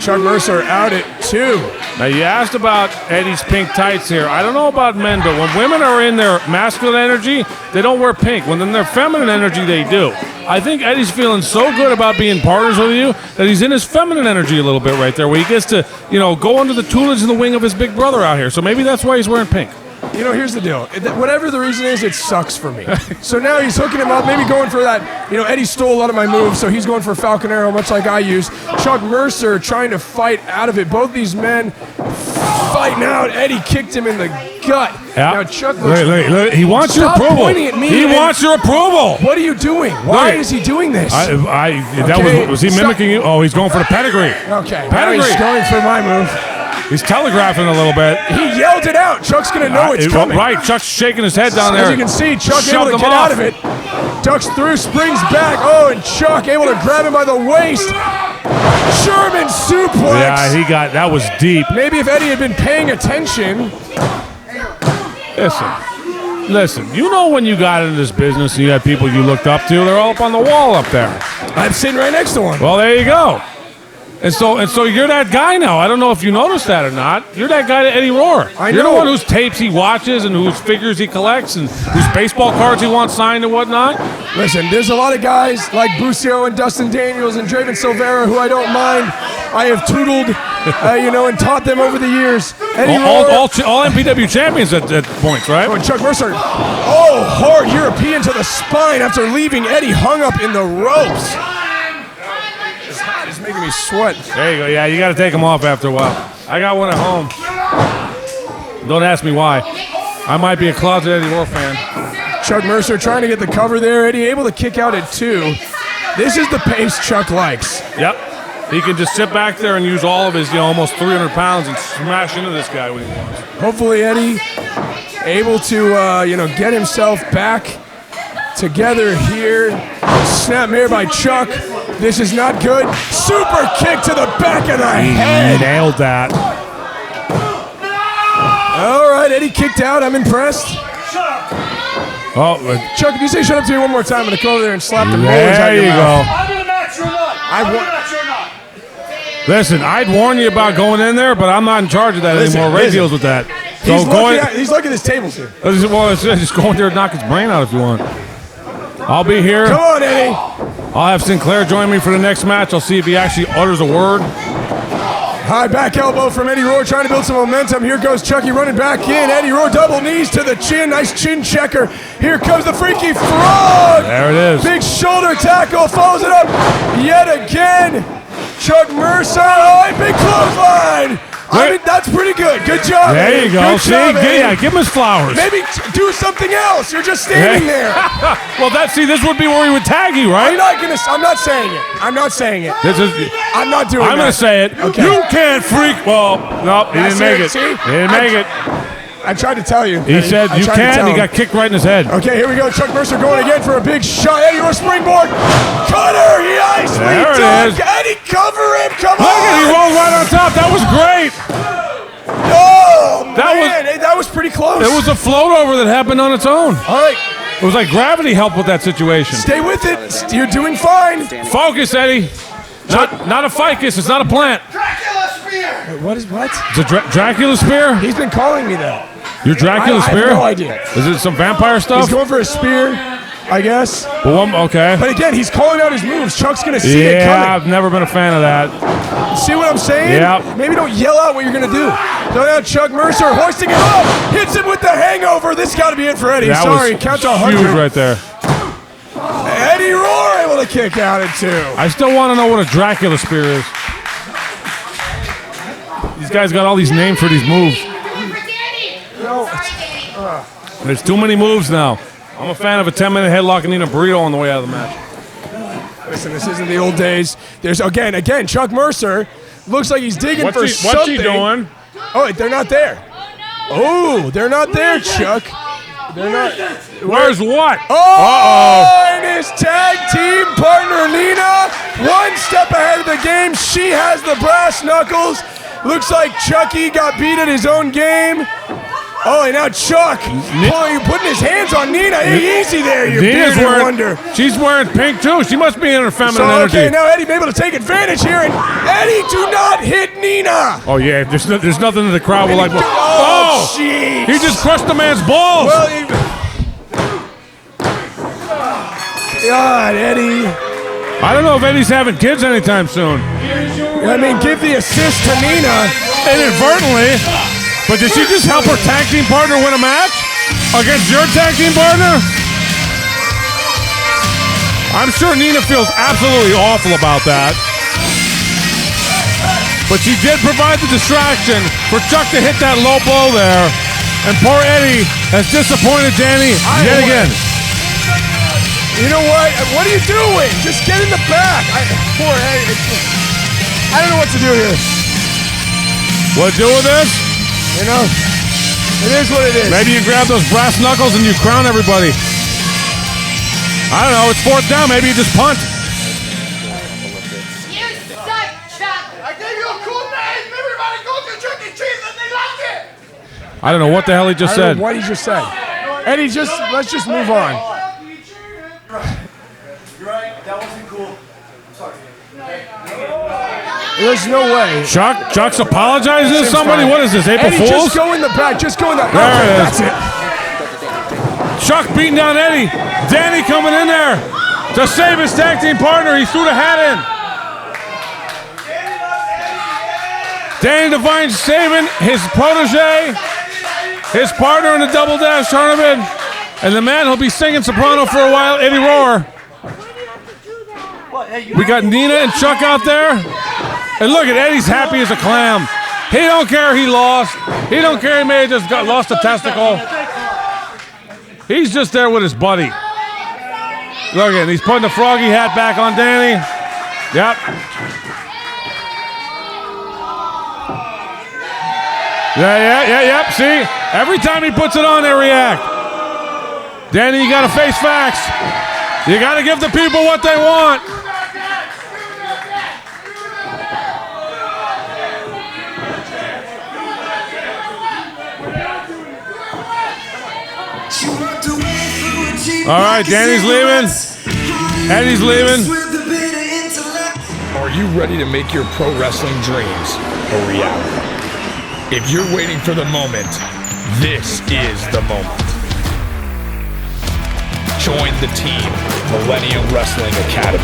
Chuck Mercer out at 2. Now, you asked about Eddie's pink tights here. I don't know about men, but when women are in their masculine energy, they don't wear pink. When in their feminine energy, they do. I think Eddie's feeling so good about being partners with you that he's in his feminine energy a little bit right there, where he gets to, go under the tutelage and the wing of his big brother out here. So maybe that's why he's wearing pink. Here's the deal. Whatever the reason is, it sucks for me. So now he's hooking him up, maybe going for that. Eddie stole a lot of my moves, so he's going for Falcon Arrow, much like I use. Chuck Mercer trying to fight out of it. Both these men fighting out. Eddie kicked him in the gut. Yeah. Now Chuck looks, Look, he wants your approval. Stop pointing at me. He wants your approval. What are you doing? Why is he doing this? Was he mimicking you? Oh, he's going for the pedigree. Okay, now Pedigree. he's going for my move. He's telegraphing a little bit. He yelled it out. Chuck's going to know it's coming. Right, Chuck's shaking his head down there. As you can see, Chuck able to Shoved get him out off. of it. Ducks through, springs back. Oh, and Chuck able to grab him by the waist. German suplex. Yeah, that was deep. Maybe if Eddie had been paying attention. Listen, when you got into this business and you had people you looked up to, they're all up on the wall up there. I'm sitting right next to one. Well, there you go. And so you're that guy now. I don't know if you noticed that or not. You're that guy to Eddie Roar. You're the one whose tapes he watches and whose figures he collects and whose baseball cards he wants signed and whatnot. Listen, there's a lot of guys like Bucio and Dustin Daniels and Draven Silvera who I don't mind. I have tutored, and taught them over the years. Eddie all Roar, MPW champions at points, right? Oh, and Chuck Mercer. Oh, hard European to the spine after leaving Eddie hung up in the ropes. It's hot. It's making me sweat. There you go. Yeah, you got to take them off after a while. I got one at home. Don't ask me why. I might be a closet Eddie Roar fan. Chuck Mercer trying to get the cover there. Eddie able to kick out at 2. This is the pace Chuck likes. Yep. He can just sit back there and use all of his, almost 300 pounds and smash into this guy when he wants. Hopefully Eddie able to, get himself back together here. Snapmare by Chuck. This is not good. Super kick to the back of the head. He nailed that. All right, Eddie kicked out. I'm impressed. Oh, Chuck, if you say shut up to me one more time, I'm going to go over there and slap the molars out there your you mouth. go. I'm in a match or not. I'm in a match or not. Listen, I'd warn you about going in there, but I'm not in charge of that anymore. Ray deals with that. So He's looking at his tables here. Well, just go in there and knock his brain out if you want. I'll be here. Come on, Eddie. I'll have Sinclair join me for the next match. I'll see if he actually utters a word. High back elbow from Eddie Roar trying to build some momentum. Here goes Chucky running back in. Eddie Roar double knees to the chin. Nice chin checker. Here comes the Freaky Frog. There it is. Big shoulder tackle. Follows it up yet again. Chuck Mercer. Oh, a big clothesline. That's pretty good. Good job. There Eddie. you go. Good job, Eddie. Give him his flowers. Maybe do something else. You're just standing there. Well, this would be where he would tag you, right? I'm not saying it. I'm not saying it. I'm not doing I'm that. going to say it. Okay. You can't freak. Well, nope, he didn't make it. See? He didn't make it. I tried to tell you. He said you can. He got kicked right in his head. Okay, here we go. Chuck Mercer going again for a big shot. Eddie Roar springboard. Cutter. He icely There it dunked. is. Eddie, cover him. Come Look at on. he rolled right on top. That was great. Oh, That man. That was pretty close. It was a float over that happened on its own. All right. It was like gravity helped with that situation. Stay with it. You're doing fine. Focus, Eddie. Not a ficus. It's not a plant. Dracula spear! What? It's a Dracula spear? He's been calling me that. Your Dracula I spear? have no idea. Is it some vampire stuff? He's going for a spear. I guess. Okay. But again, he's calling out his moves. Chuck's going to see it coming. Yeah, I've never been a fan of that. See what I'm saying? Yeah. Maybe don't yell out what you're going to do. So now Chuck Mercer hoisting it up. Hits him with the hangover. This got to be it for Eddie. That Sorry, was count to 100. huge right there. Eddie Roar able to kick out at 2. I still want to know what a Dracula spear is. These guys got all these names for these moves. There's too many moves now. I'm a fan of a 10-minute headlock and eating a burrito on the way out of the match. Listen, this isn't the old days. There's again, Chuck Mercer looks like he's digging for something. What's he doing? Oh, wait, they're not there. Oh, they're not there, Chuck. They're not. Where's what? Oh, and his tag team partner Nina, one step ahead of the game. She has the brass knuckles. Looks like Chucky got beat at his own game. Oh, and now Chuck putting his hands on Nina. Hey, easy there, you bearded wonder. She's wearing pink too. She must be in her feminine energy. Okay, now Eddie able to take advantage here, and Eddie do not hit Nina. Oh yeah, there's nothing in the crowd will like. Oh, jeez. He just crushed the man's balls. Well, God, Eddie. I don't know if Eddie's having kids anytime soon. I mean, give the assist to Nina. Inadvertently. But did she just help her tag team partner win a match? Against your tag team partner? I'm sure Nina feels absolutely awful about that. But she did provide the distraction for Chuck to hit that low blow there. And poor Eddie has disappointed Danny yet again. You know what? What are you doing? Just get in the back. Poor Eddie. I don't know what to do here. What to do with this? You know, it is what it is. Maybe you grab those brass knuckles and you crown everybody. I don't know. It's 4th down. Maybe you just punt. You suck, Chuck. I gave you a cool name. Everybody go to Chuck E. Cheese and they like it. I don't know what the hell he just said. What he just said. Eddie, let's just move on. You're right. That wasn't cool. I'm sorry. There's no way. Chuck's apologizing to somebody? What is this, April Eddie, Fool's? just go in the back. Just go in the back. There it is. That's it. Chuck beating down Eddie. Danny coming in there to save his tag team partner. He threw the hat in. Danny Devine saving his protege, his partner in the Double Dash tournament, and the man who'll be singing soprano for a while, Eddie Roar. We got Nina and Chuck out there. And look at Eddie's happy as a clam. He don't care he lost. He don't care he may have just lost a testicle. He's just there with his buddy. Look at him. He's putting the froggy hat back on Danny. Yep. Yep. See? Every time he puts it on, they react. Danny, you got to face facts. You got to give the people what they want. All right, Danny's leaving. Eddie's leaving. Are you ready to make your pro wrestling dreams a reality? If you're waiting for the moment, this is the moment. Join the team, Millennium Wrestling Academy.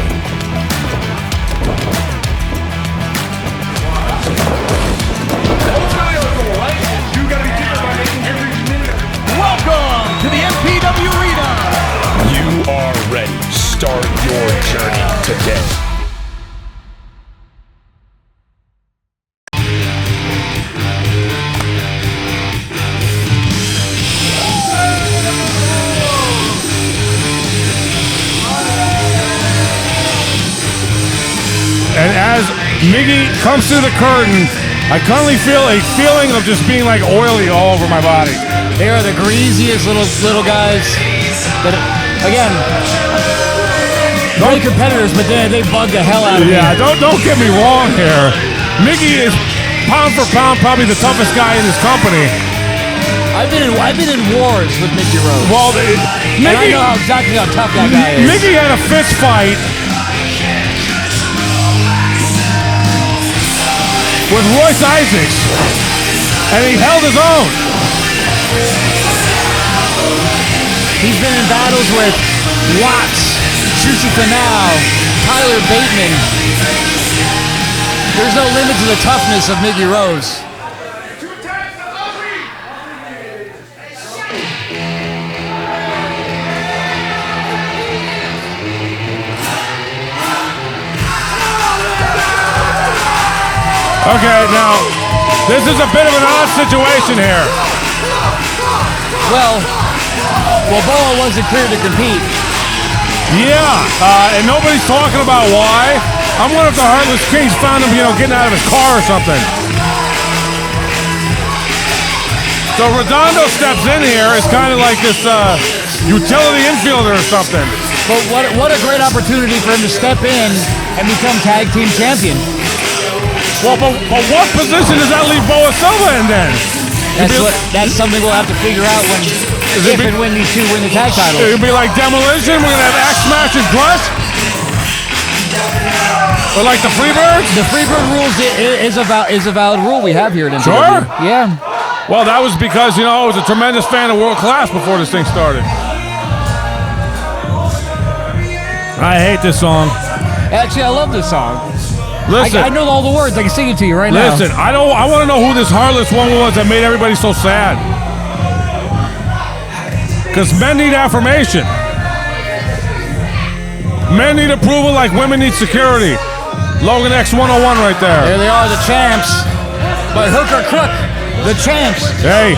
Welcome to the MPW Arena. You are ready. Start your journey today. And as Miggy comes through the curtain, I currently feel a feeling of just being like oily all over my body. They are the greasiest little guys. But again, great competitors, but they bug the hell out of me. Yeah, don't get me wrong here. Miggy is pound for pound probably the toughest guy in his company. I've been in wars with Mickey Rose. Well, and I know exactly how tough that guy is. Miggy had a fist fight with Royce Isaacs, and he held his own. He's been in battles with Watts, Chuchi Finau, Tyler Bateman. There's no limit to the toughness of Miggy Rose. Okay, now, this is a bit of an odd situation here. Well, Boa wasn't cleared to compete. Yeah, and nobody's talking about why. I'm wondering if the Heartless Kings found him, getting out of his car or something. So Redondo steps in here. It's kind of like this utility infielder or something. But what a great opportunity for him to step in and become tag team champion. Well, but what position does that leave Boa Silva in then? That's something we'll have to figure out if and when these two win the tag titles. It'll be like Demolition. We're gonna have Axe Smash and Crush. Or like the Freebirds. The Freebird rules is a valid rule we have here at MPW. Sure. Yeah. Well, that was because I was a tremendous fan of World Class before this thing started. I hate this song. Actually, I love this song. Listen, I know all the words. I can sing it to you right now. Listen, I want to know who this Heartless woman was that made everybody so sad. Because men need affirmation. Men need approval like women need security. Logan X101 right there. There they are, the champs. By hook or crook, the champs. Hey.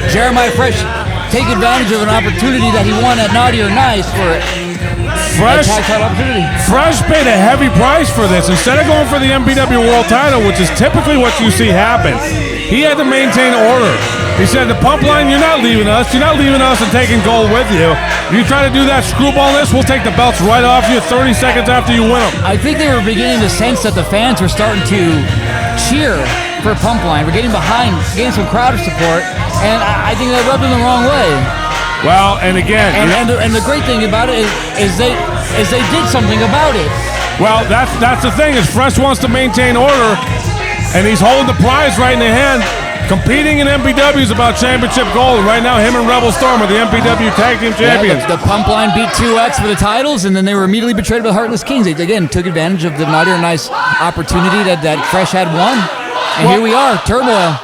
Jeremiah Fresh take advantage of an opportunity that he won at Naughty or Nice for it. Fresh paid a heavy price for this. Instead of going for the MPW World title, which is typically what you see happen, he had to maintain order. He said, the pump line, you're not leaving us. You're not leaving us and taking gold with you. You try to do that screwballness, we'll take the belts right off you 30 seconds after you win them. I think they were beginning to sense that the fans were starting to cheer for pump line. We're getting behind, getting some crowd support, and I think that rubbed them the wrong way. Well, and again, and the great thing about it is they did something about it. Well, that's the thing is Fresh wants to maintain order, and he's holding the prize right in the hand. Competing in MPW is about championship gold. Right now, him and Rebel Storm are the MPW Tag Team Champions. Yeah, the pump line beat 2X for the titles, and then they were immediately betrayed by the Heartless Kings. They again took advantage of the Naughty or Nice opportunity that Fresh had won, and here we are, Turmoil.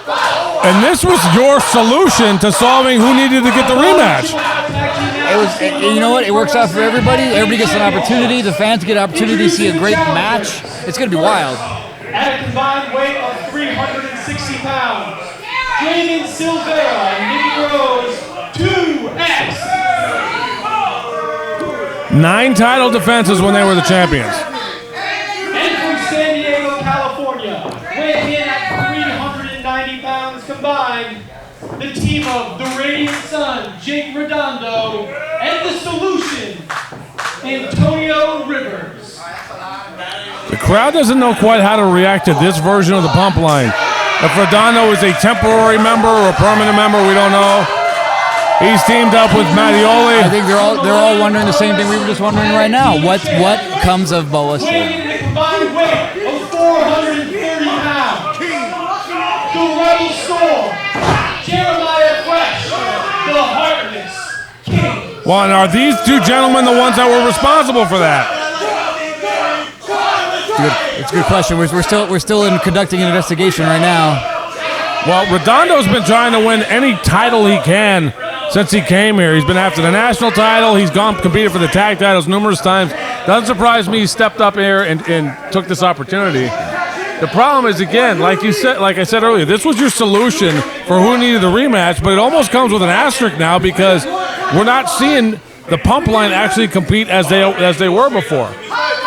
And this was your solution to solving who needed to get the rematch. It was, you know what? It works out for everybody. Everybody gets an opportunity. The fans get an opportunity to see a great match. It's going to be wild. At a combined weight of 360 pounds, Damon Silvera and Nicky Rose, 2X. 9 title defenses when they were the champions. And from San Diego, California, weighing in at 390 pounds combined, the team of the Radiant Sun, Jake Redondo, and the Solution, Antonio Rivers. The crowd doesn't know quite how to react to this version of the pump line. If Redondo is a temporary member or a permanent member, we don't know. He's teamed up with Mattioli. I think they're all wondering the same thing we were just wondering right now. What comes of Boa Silva? Weighing in a combined weight of 430 pounds, the Rebel Storm, Jeremiah Fresh, the Heartless King. Well, and are these two gentlemen the ones that were responsible for that? It's a good question. We're still conducting an investigation right now. Well, Redondo's been trying to win any title he can since he came here. He's been after the national title. He's competed for the tag titles numerous times. Doesn't surprise me he stepped up here and took this opportunity. The problem is, again, like I said earlier, this was your solution for who needed the rematch, but it almost comes with an asterisk now because we're not seeing the pump line actually compete as they were before.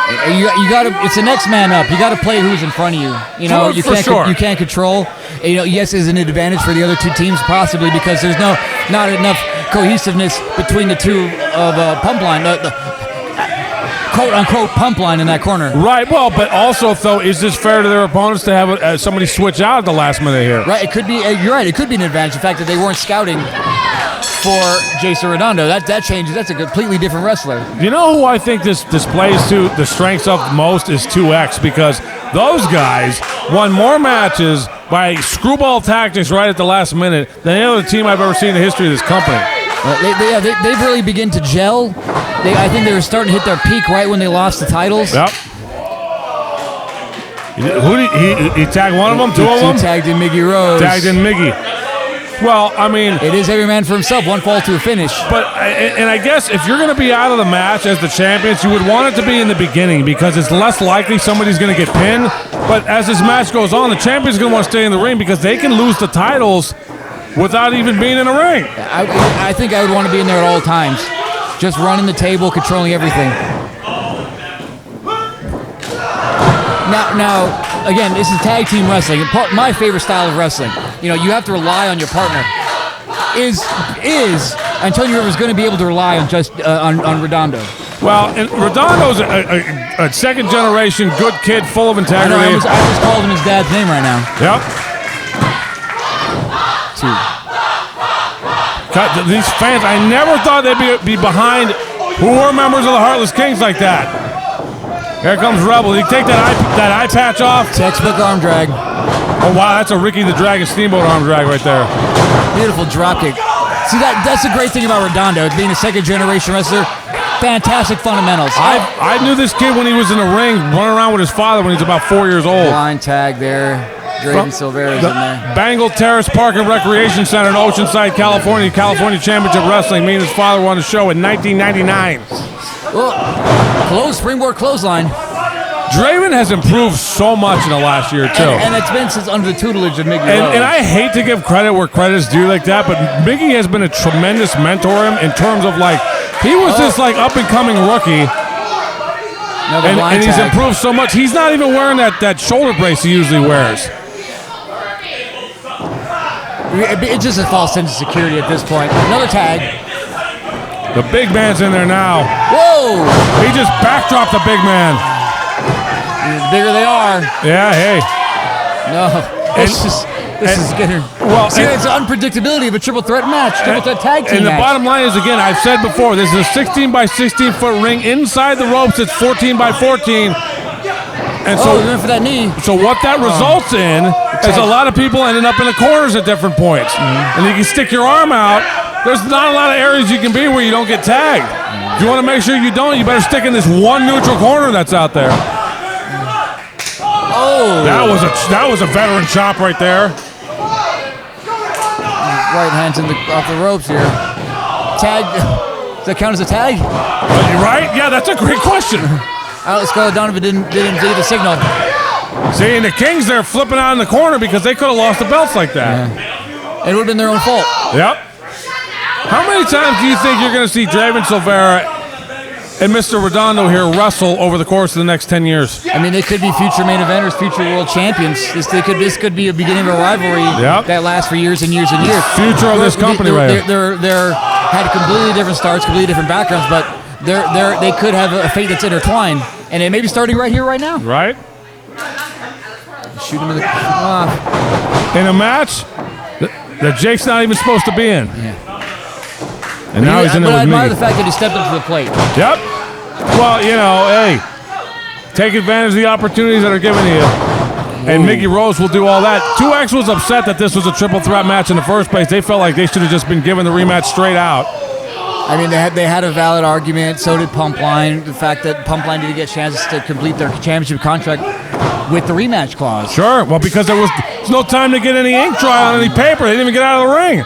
You got to. It's the next man up. You got to play who's in front of you. You know, you can't control. You know, yes, is an advantage for the other two teams possibly because there's not enough cohesiveness between the two of pump line, the quote unquote pump line in that corner. Right. Well, but also though, is this fair to their opponents to have somebody switch out at the last minute here? Right. It could be. You're right. It could be an advantage. The fact that they weren't scouting for Jason Redondo. That changes. That's a completely different wrestler. You know who I think this displays to the strengths of most is 2X because those guys won more matches by screwball tactics right at the last minute than any other team I've ever seen in the history of this company. They've really begun to gel. I think they were starting to hit their peak right when they lost the titles. Yep. He tagged one of them, two of them? He tagged in Miggy Rose. Tagged in Miggy. Well, I mean... It is every man for himself, one fall to a finish. But, and I guess if you're going to be out of the match as the champions, you would want it to be in the beginning because it's less likely somebody's going to get pinned. But as this match goes on, the champion's going to want to stay in the ring because they can lose the titles without even being in the ring. I think I would want to be in there at all times. Just running the table, controlling everything. Now, again, this is tag team wrestling. My favorite style of wrestling. You know, you have to rely on your partner. Antonio Rivers going to be able to rely on on Redondo? Well, and Redondo's a second generation good kid, full of integrity. I just called him his dad's name right now. Yep. These fans, I never thought they'd be behind who were members of the Heartless Kings like that. Here comes Rebel. He take that eye patch off. Textbook arm drag. Oh wow, that's a Ricky the Dragon Steamboat arm drag right there. Beautiful dropkick. See, that's the great thing about Redondo. Being a second generation wrestler, fantastic fundamentals. I knew this kid when he was in the ring, running around with his father when he was about 4 years old. Line tag there. Draven Silvera's in there. Bengal Terrace Park and Recreation Center in Oceanside, California. California Championship Wrestling. Me and his father were on the show in 1999. Well, springboard clothesline. Draven has improved so much in the last year, too. And it's been since under the tutelage of Miggy Rose. And I hate to give credit where credit's due like that, but Miggy has been a tremendous mentor in terms of, like, he was this, like, up-and-coming rookie. And he's improved so much. He's not even wearing that shoulder brace he usually wears. It's just a false sense of security at this point. Another tag. The big man's in there now. Whoa! He just backdropped the big man. The bigger they are. Yeah, hey. No, this is getting... Well, see, it's the unpredictability of a triple threat match, triple threat tag team And the match. bottom line is, again, I've said before, this is a 16 by 16 foot ring. Inside the ropes, it's 14 by 14. And so, going for that knee. So what that results in is a lot of people ending up in the corners at different points. And you can stick your arm out. There's not a lot of areas you can be where you don't get tagged. If you want to make sure you don't, you better stick in this one neutral corner that's out there. Oh! That was a veteran chop right there. Right hands off the ropes here. Tag. Does that count as a tag? Right? Yeah, that's a great question. Alex Donovan didn't see the signal. See, and the Kings, they're flipping out in the corner because they could have lost the belts like that. Yeah. It would have been their own fault. Yep. How many times do you think you're going to see Draven Silvera and Mr. Redondo here wrestle over the course of the next 10 years? I mean, they could be future main eventers, future world champions. This could be a beginning of a rivalry that lasts for years and years and years. Future of this company, right? They're had completely different starts, completely different backgrounds, but they could have a fate that's intertwined, and it may be starting right here, right now. Right. Shoot him in the in a match that Jake's not even supposed to be in. Yeah. And now he's in there with me. I admire the fact that he stepped up to the plate. Yep. Well, you know, hey, take advantage of the opportunities that are given to you. And Miggy Rose will do all that. 2X was upset that this was a triple threat match in the first place. They felt like they should have just been given the rematch straight out. I mean, they had a valid argument. So did Pumpline. The fact that Pumpline didn't get chances to complete their championship contract with the rematch clause. Sure. Well, because there was no time to get any ink dry on any paper. They didn't even get out of the ring.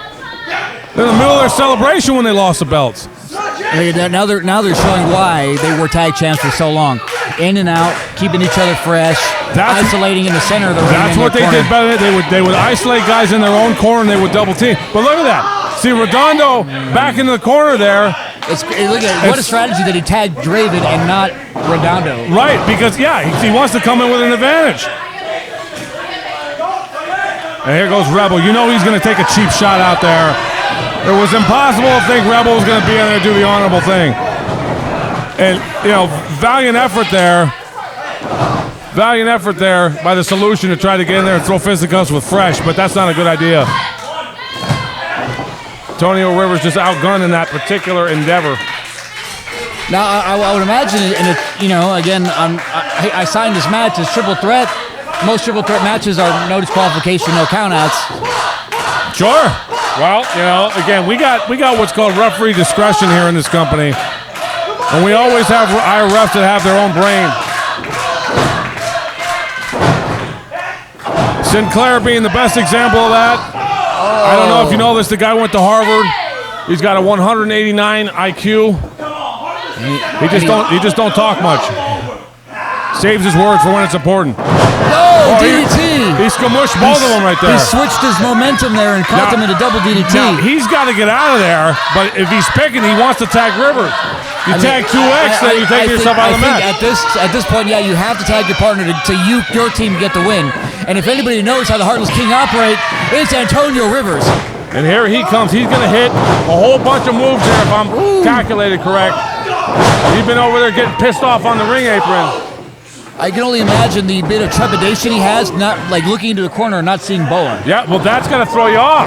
They're in the middle of their celebration when they lost the belts. Now they're showing why they were tag champs for so long. In and out, keeping each other fresh, isolating in the center of the ring. That's what they did better. They would isolate guys in their own corner and they would double team. But look at that. See Redondo back into the corner there. Look at what a strategy that he tagged Draven and not Redondo. Right, because he wants to come in with an advantage. And here goes Rebel. You know he's going to take a cheap shot out there. It was impossible to think Rebel was going to be in there and do the honorable thing. And, valiant effort there. Valiant effort there by the Solution to try to get in there and throw fisticuffs with Fresh, but that's not a good idea. Antonio Rivers just outgunned in that particular endeavor. Now, I would imagine, again, I signed this match as triple threat. Most triple threat matches are no disqualification, no countouts. Sure. Well, again, we got what's called referee discretion here in this company, and we always have our refs that have their own brain. Sinclair being the best example of that. I don't know if you know this. The guy went to Harvard. He's got a 189 IQ. He just don't talk much. Saves his words for when it's important. DDT. He scamushed both of them right there. He switched his momentum there and caught him into double DDT. Now, he's got to get out of there, but if he's picking, he wants to tag Rivers. You tag 2X, then you take yourself out of the match. At this point, you have to tag your partner to your team get the win. And if anybody knows how the Heartless King operate, it's Antonio Rivers. And here he comes. He's going to hit a whole bunch of moves here, if I'm calculated correct. He's been over there getting pissed off on the ring apron. I can only imagine the bit of trepidation he has, not like looking into the corner and not seeing Bowen. Yeah, well, that's going to throw you off.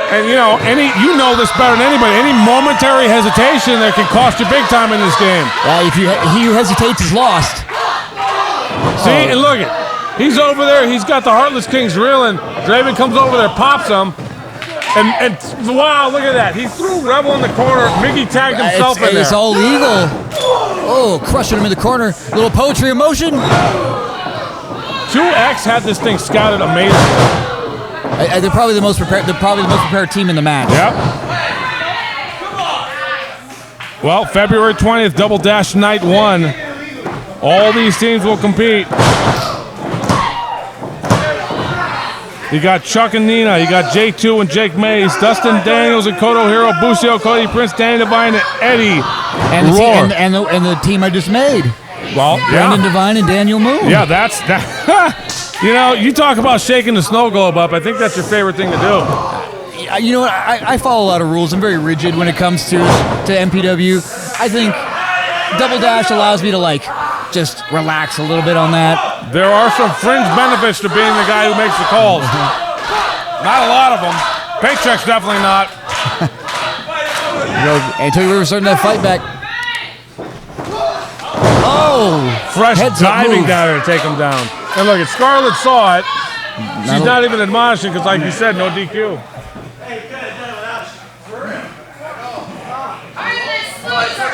And you know this better than anybody. Any momentary hesitation that can cost you big time in this game. If he who hesitates is lost. See, and look he's over there. He's got the Heartless Kings reeling. Draven comes over there, pops him. And wow, look at that. He threw Rebel in the corner. Mickey tagged himself in there. It's all legal. Oh, crushing him in the corner. Little poetry in motion. 2X had this thing scouted amazing. They're probably the most prepared. They're probably the most prepared team in the match. Yep. Well, February 20th, Double Dash Night 1. All these teams will compete. You got Chuck and Nina. You got J2 and Jake Mays, Dustin Daniels and Koto, Hiro, Bucio, Cody Prince, Danny Devine, and Eddie Roar. And the team I just made. Well, Brandon Devine and Daniel Moon. Yeah, that's that. You talk about shaking the snow globe up. I think that's your favorite thing to do. You know what? I follow a lot of rules. I'm very rigid when it comes to MPW. I think Double Dash allows me to just relax a little bit on that. There are some fringe benefits to being the guy who makes the calls. Not a lot of them. Paycheck's definitely not. Antonio Rivers starting that fight back. Oh! Fresh diving down there to take him down. And look, Scarlett saw it. She's not even admonishing because, like you said, no DQ.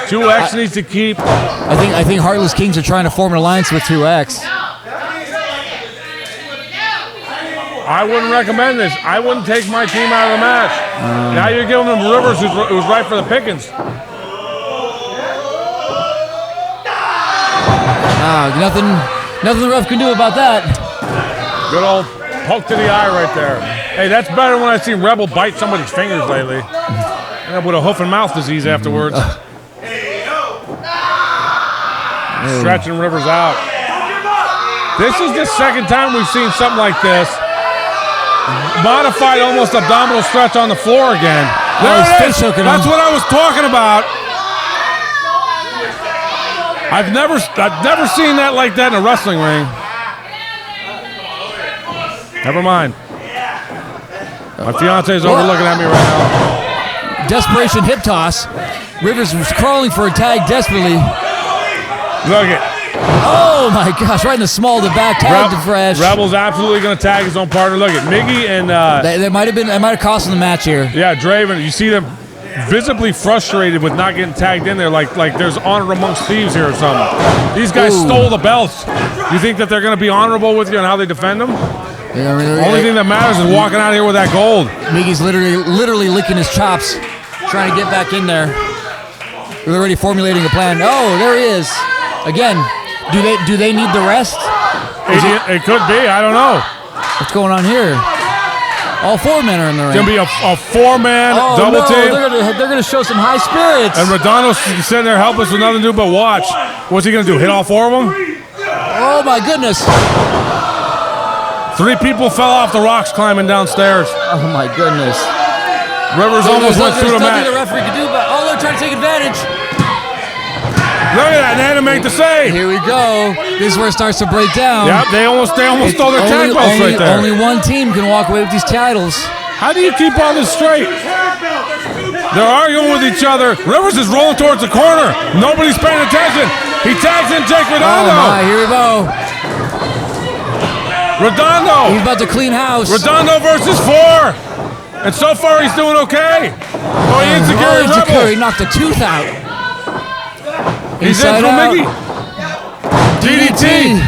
2X needs to keep. I think Heartless Kings are trying to form an alliance with 2X. I wouldn't recommend this. I wouldn't take my team out of the match. Now you're giving them Rivers, who was right for the pickings. Nothing the ref can do about that. Good old poke to the eye right there. Hey, that's better when I see Rebel bite somebody's fingers lately. End up with a hoof and mouth disease afterwards. Stretching Rivers out. This is the second time we've seen something like this. Modified almost abdominal stretch on the floor again. There it is. That's what I was talking about. I've never seen that like that in a wrestling ring. Never mind. My fiance is overlooking at me right now. Desperation hip toss. Rivers was crawling for a tag desperately. Look it. Oh my gosh, right in the small of the back, tagged to fresh. Rebel's absolutely going to tag his own partner. Look at Miggy and that might have cost him the match here. Yeah, Draven, you see them visibly frustrated with not getting tagged in there, like there's honor amongst thieves here or something. These guys stole the belts. You think that they're going to be honorable with you and how they defend them? Yeah, only thing that matters is walking out of here with that gold. Miggy's literally licking his chops, trying to get back in there. They're already formulating a plan. Oh, there he is. Again, do they need the rest? It could be. I don't know. What's going on here? All four men are in the ring. It's going to be a four-man double team. They're going to show some high spirits. And Redondo's sitting there helpless with nothing to do but watch. What's he going to do, hit all four of them? Oh, my goodness. 3 people fell off the rocks climbing downstairs. Oh, my goodness. Rivers almost went through the match. There's nothing the referee could do, but they're trying to take advantage. Look at that, and animate the save. Here we go. This is where it starts to break down. Yep, they almost stole their tag belts right there. Only one team can walk away with these titles. How do you keep all this straight? They're arguing with each other. Rivers is rolling towards the corner. Nobody's paying attention. He tags in Jake Redondo. Oh my, here we go. Redondo. He's about to clean house. Redondo versus 4. And so far, he's doing okay. Oh, he insecure Rebel. He knocked a tooth out. He's in for Miggy. DDT.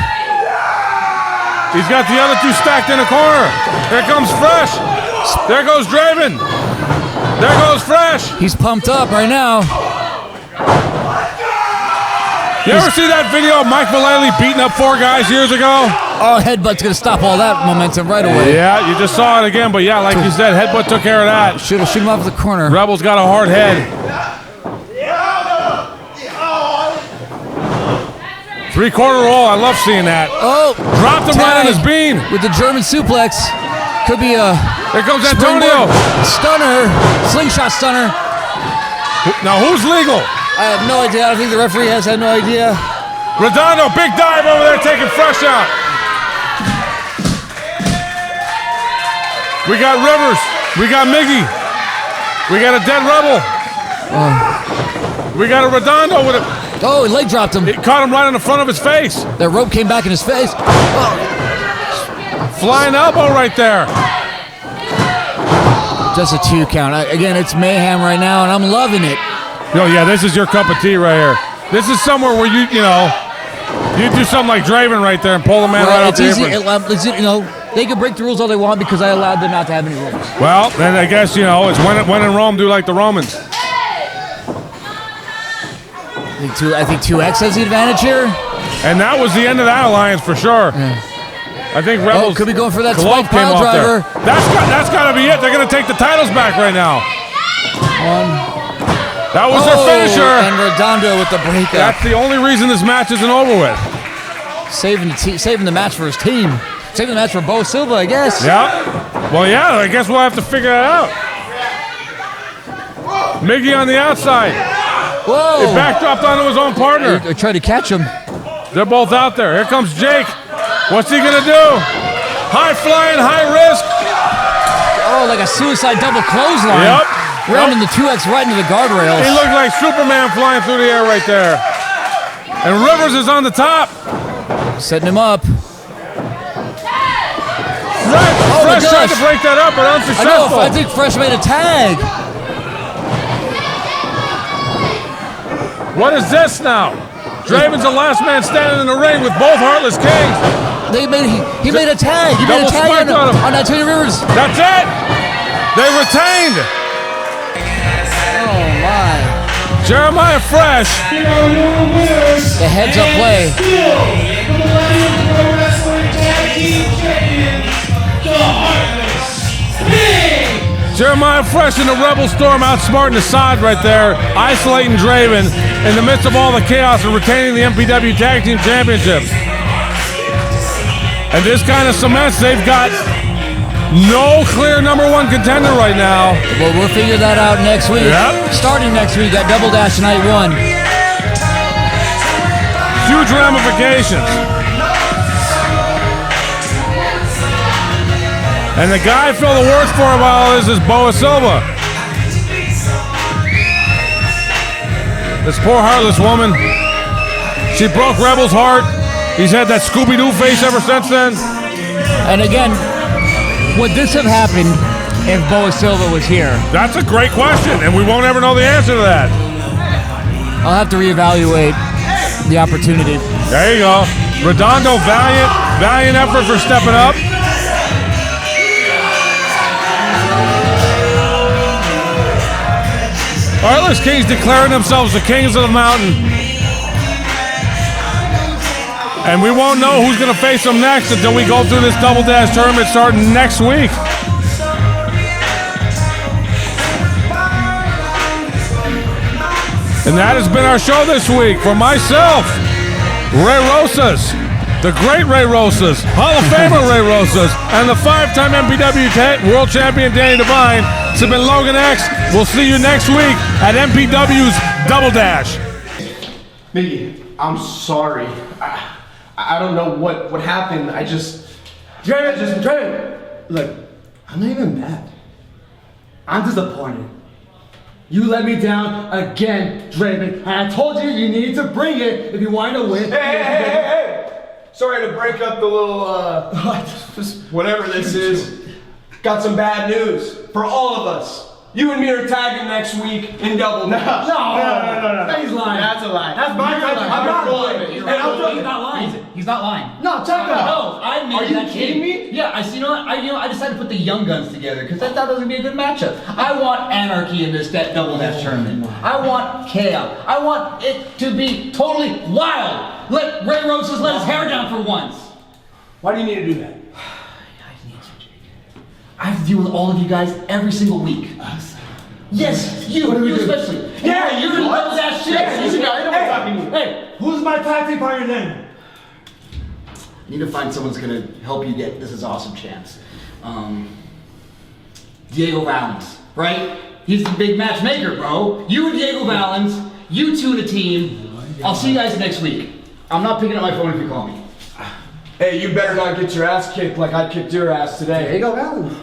He's got the other two stacked in the corner. Here comes Fresh. There goes Draven. There goes Fresh. He's pumped up right now. You ever see that video of Mike Vallely beating up 4 guys years ago? Oh, headbutt's gonna stop all that momentum right away. Yeah, you just saw it again, but yeah, like you said, headbutt took care of that. Should have shoot him off the corner. Rebel's got a hard head. 3-quarter roll, I love seeing that. Oh, dropped him right on his bean. With the German suplex. Could be a... Here comes Antonio. Stunner. Slingshot stunner. Now who's legal? I have no idea. I think the referee has no idea. Redondo, big dive over there, taking Fresh out. We got Rivers. We got Miggy. We got a dead Rebel. We got a Redondo with a... Oh, he leg dropped him. It caught him right in the front of his face. That rope came back in his face. Flying elbow right there. Just a 2 count. Again, it's mayhem right now, and I'm loving it. Oh, yeah, this is your cup of tea right here. This is somewhere where you do something like Draven right there and pull the man right off the apron. They can break the rules all they want because I allowed them not to have any rules. Well, then I guess, it's when in Rome, do like the Romans. I think 2X has the advantage here. And that was the end of that alliance for sure. Yeah. I think Rebels could be going for that glove spike pile driver. That's got to be it. They're going to take the titles back right now. That was their finisher. And Redondo with the breakup. That's the only reason this match isn't over with. Saving the match for his team. Saving the match for Bo Silva, I guess. Yeah. Well, yeah, I guess we'll have to figure that out. Miggy on the outside. Whoa. He backdropped onto his own partner. They tried to catch him. They're both out there. Here comes Jake. What's he gonna do? High flying, high risk. Oh, like a suicide double clothesline. Yep. Ramming the 2X right into the guardrails. He looked like Superman flying through the air right there. And Rivers is on the top. Setting him up. Fresh tried to break that up, but unsuccessful. I think Fresh made a tag. What is this now? Draven's the last man standing in the ring with both Heartless Kings. He made a tag. He made a tag on Antonio Rivers. That's it. They retained. Oh my. Jeremiah Fresh. The heads up play. Jeremiah Fresh and the Rebel Storm outsmarting the side right there, isolating Draven in the midst of all the chaos and retaining the MPW Tag Team Championships. And this kind of cements they've got no clear #1 contender right now. Well, we'll figure that out next week. Yep. Starting next week at Double Dash Night 1. Huge ramifications. And the guy I feel the worst for a while is Boa Silva. This poor Heartless woman. She broke Rebel's heart. He's had that Scooby-Doo face ever since then. And again, would this have happened if Boa Silva was here? That's a great question, and we won't ever know the answer to that. I'll have to reevaluate the opportunity. There you go. Redondo, valiant effort for stepping up. Heartless Kings declaring themselves the kings of the mountain. And we won't know who's going to face them next until we go through this Double Dash tournament starting next week. And that has been our show this week. For myself, Ray Rosas, the great Ray Rosas, Hall of Famer Ray Rosas, and the 5-time MPW World Champion Danny Devine. This has been Logan X. We'll see you next week at MPW's Double Dash. Miggy, I'm sorry. I don't know what happened. Draven, look, I'm not even mad. I'm disappointed. You let me down again, Draven, and I told you you needed to bring it if you wanted to win. Hey! Sorry to break up the little, whatever this is. got some bad news for all of us. You and me are tagging next week in Double Dash. No. He's lying. That's a lie. That's my type of I'm not lying. He's not lying. He's not lying. No, check that out. No, I made Are you that kidding team. me? Yeah, I decided to put the young guns together because I thought it was gonna be a good matchup. I want anarchy in this Double Dash tournament. I want chaos. I want it to be totally wild. Let Ray Roses let his hair down for once. Why do you need to do that? I have to deal with all of you guys every single week. Yes, you especially. Yeah, you're in Double Dash shit. Hey, who's my tag team partner then? I need to find someone who's gonna help you get this is awesome chance. Diego Valens, right? He's the big matchmaker, bro. You and Diego Valens, you two in a team. I'll see you guys next week. I'm not picking up my phone if you call me. Hey, you better not get your ass kicked like I kicked your ass today. Diego Valens.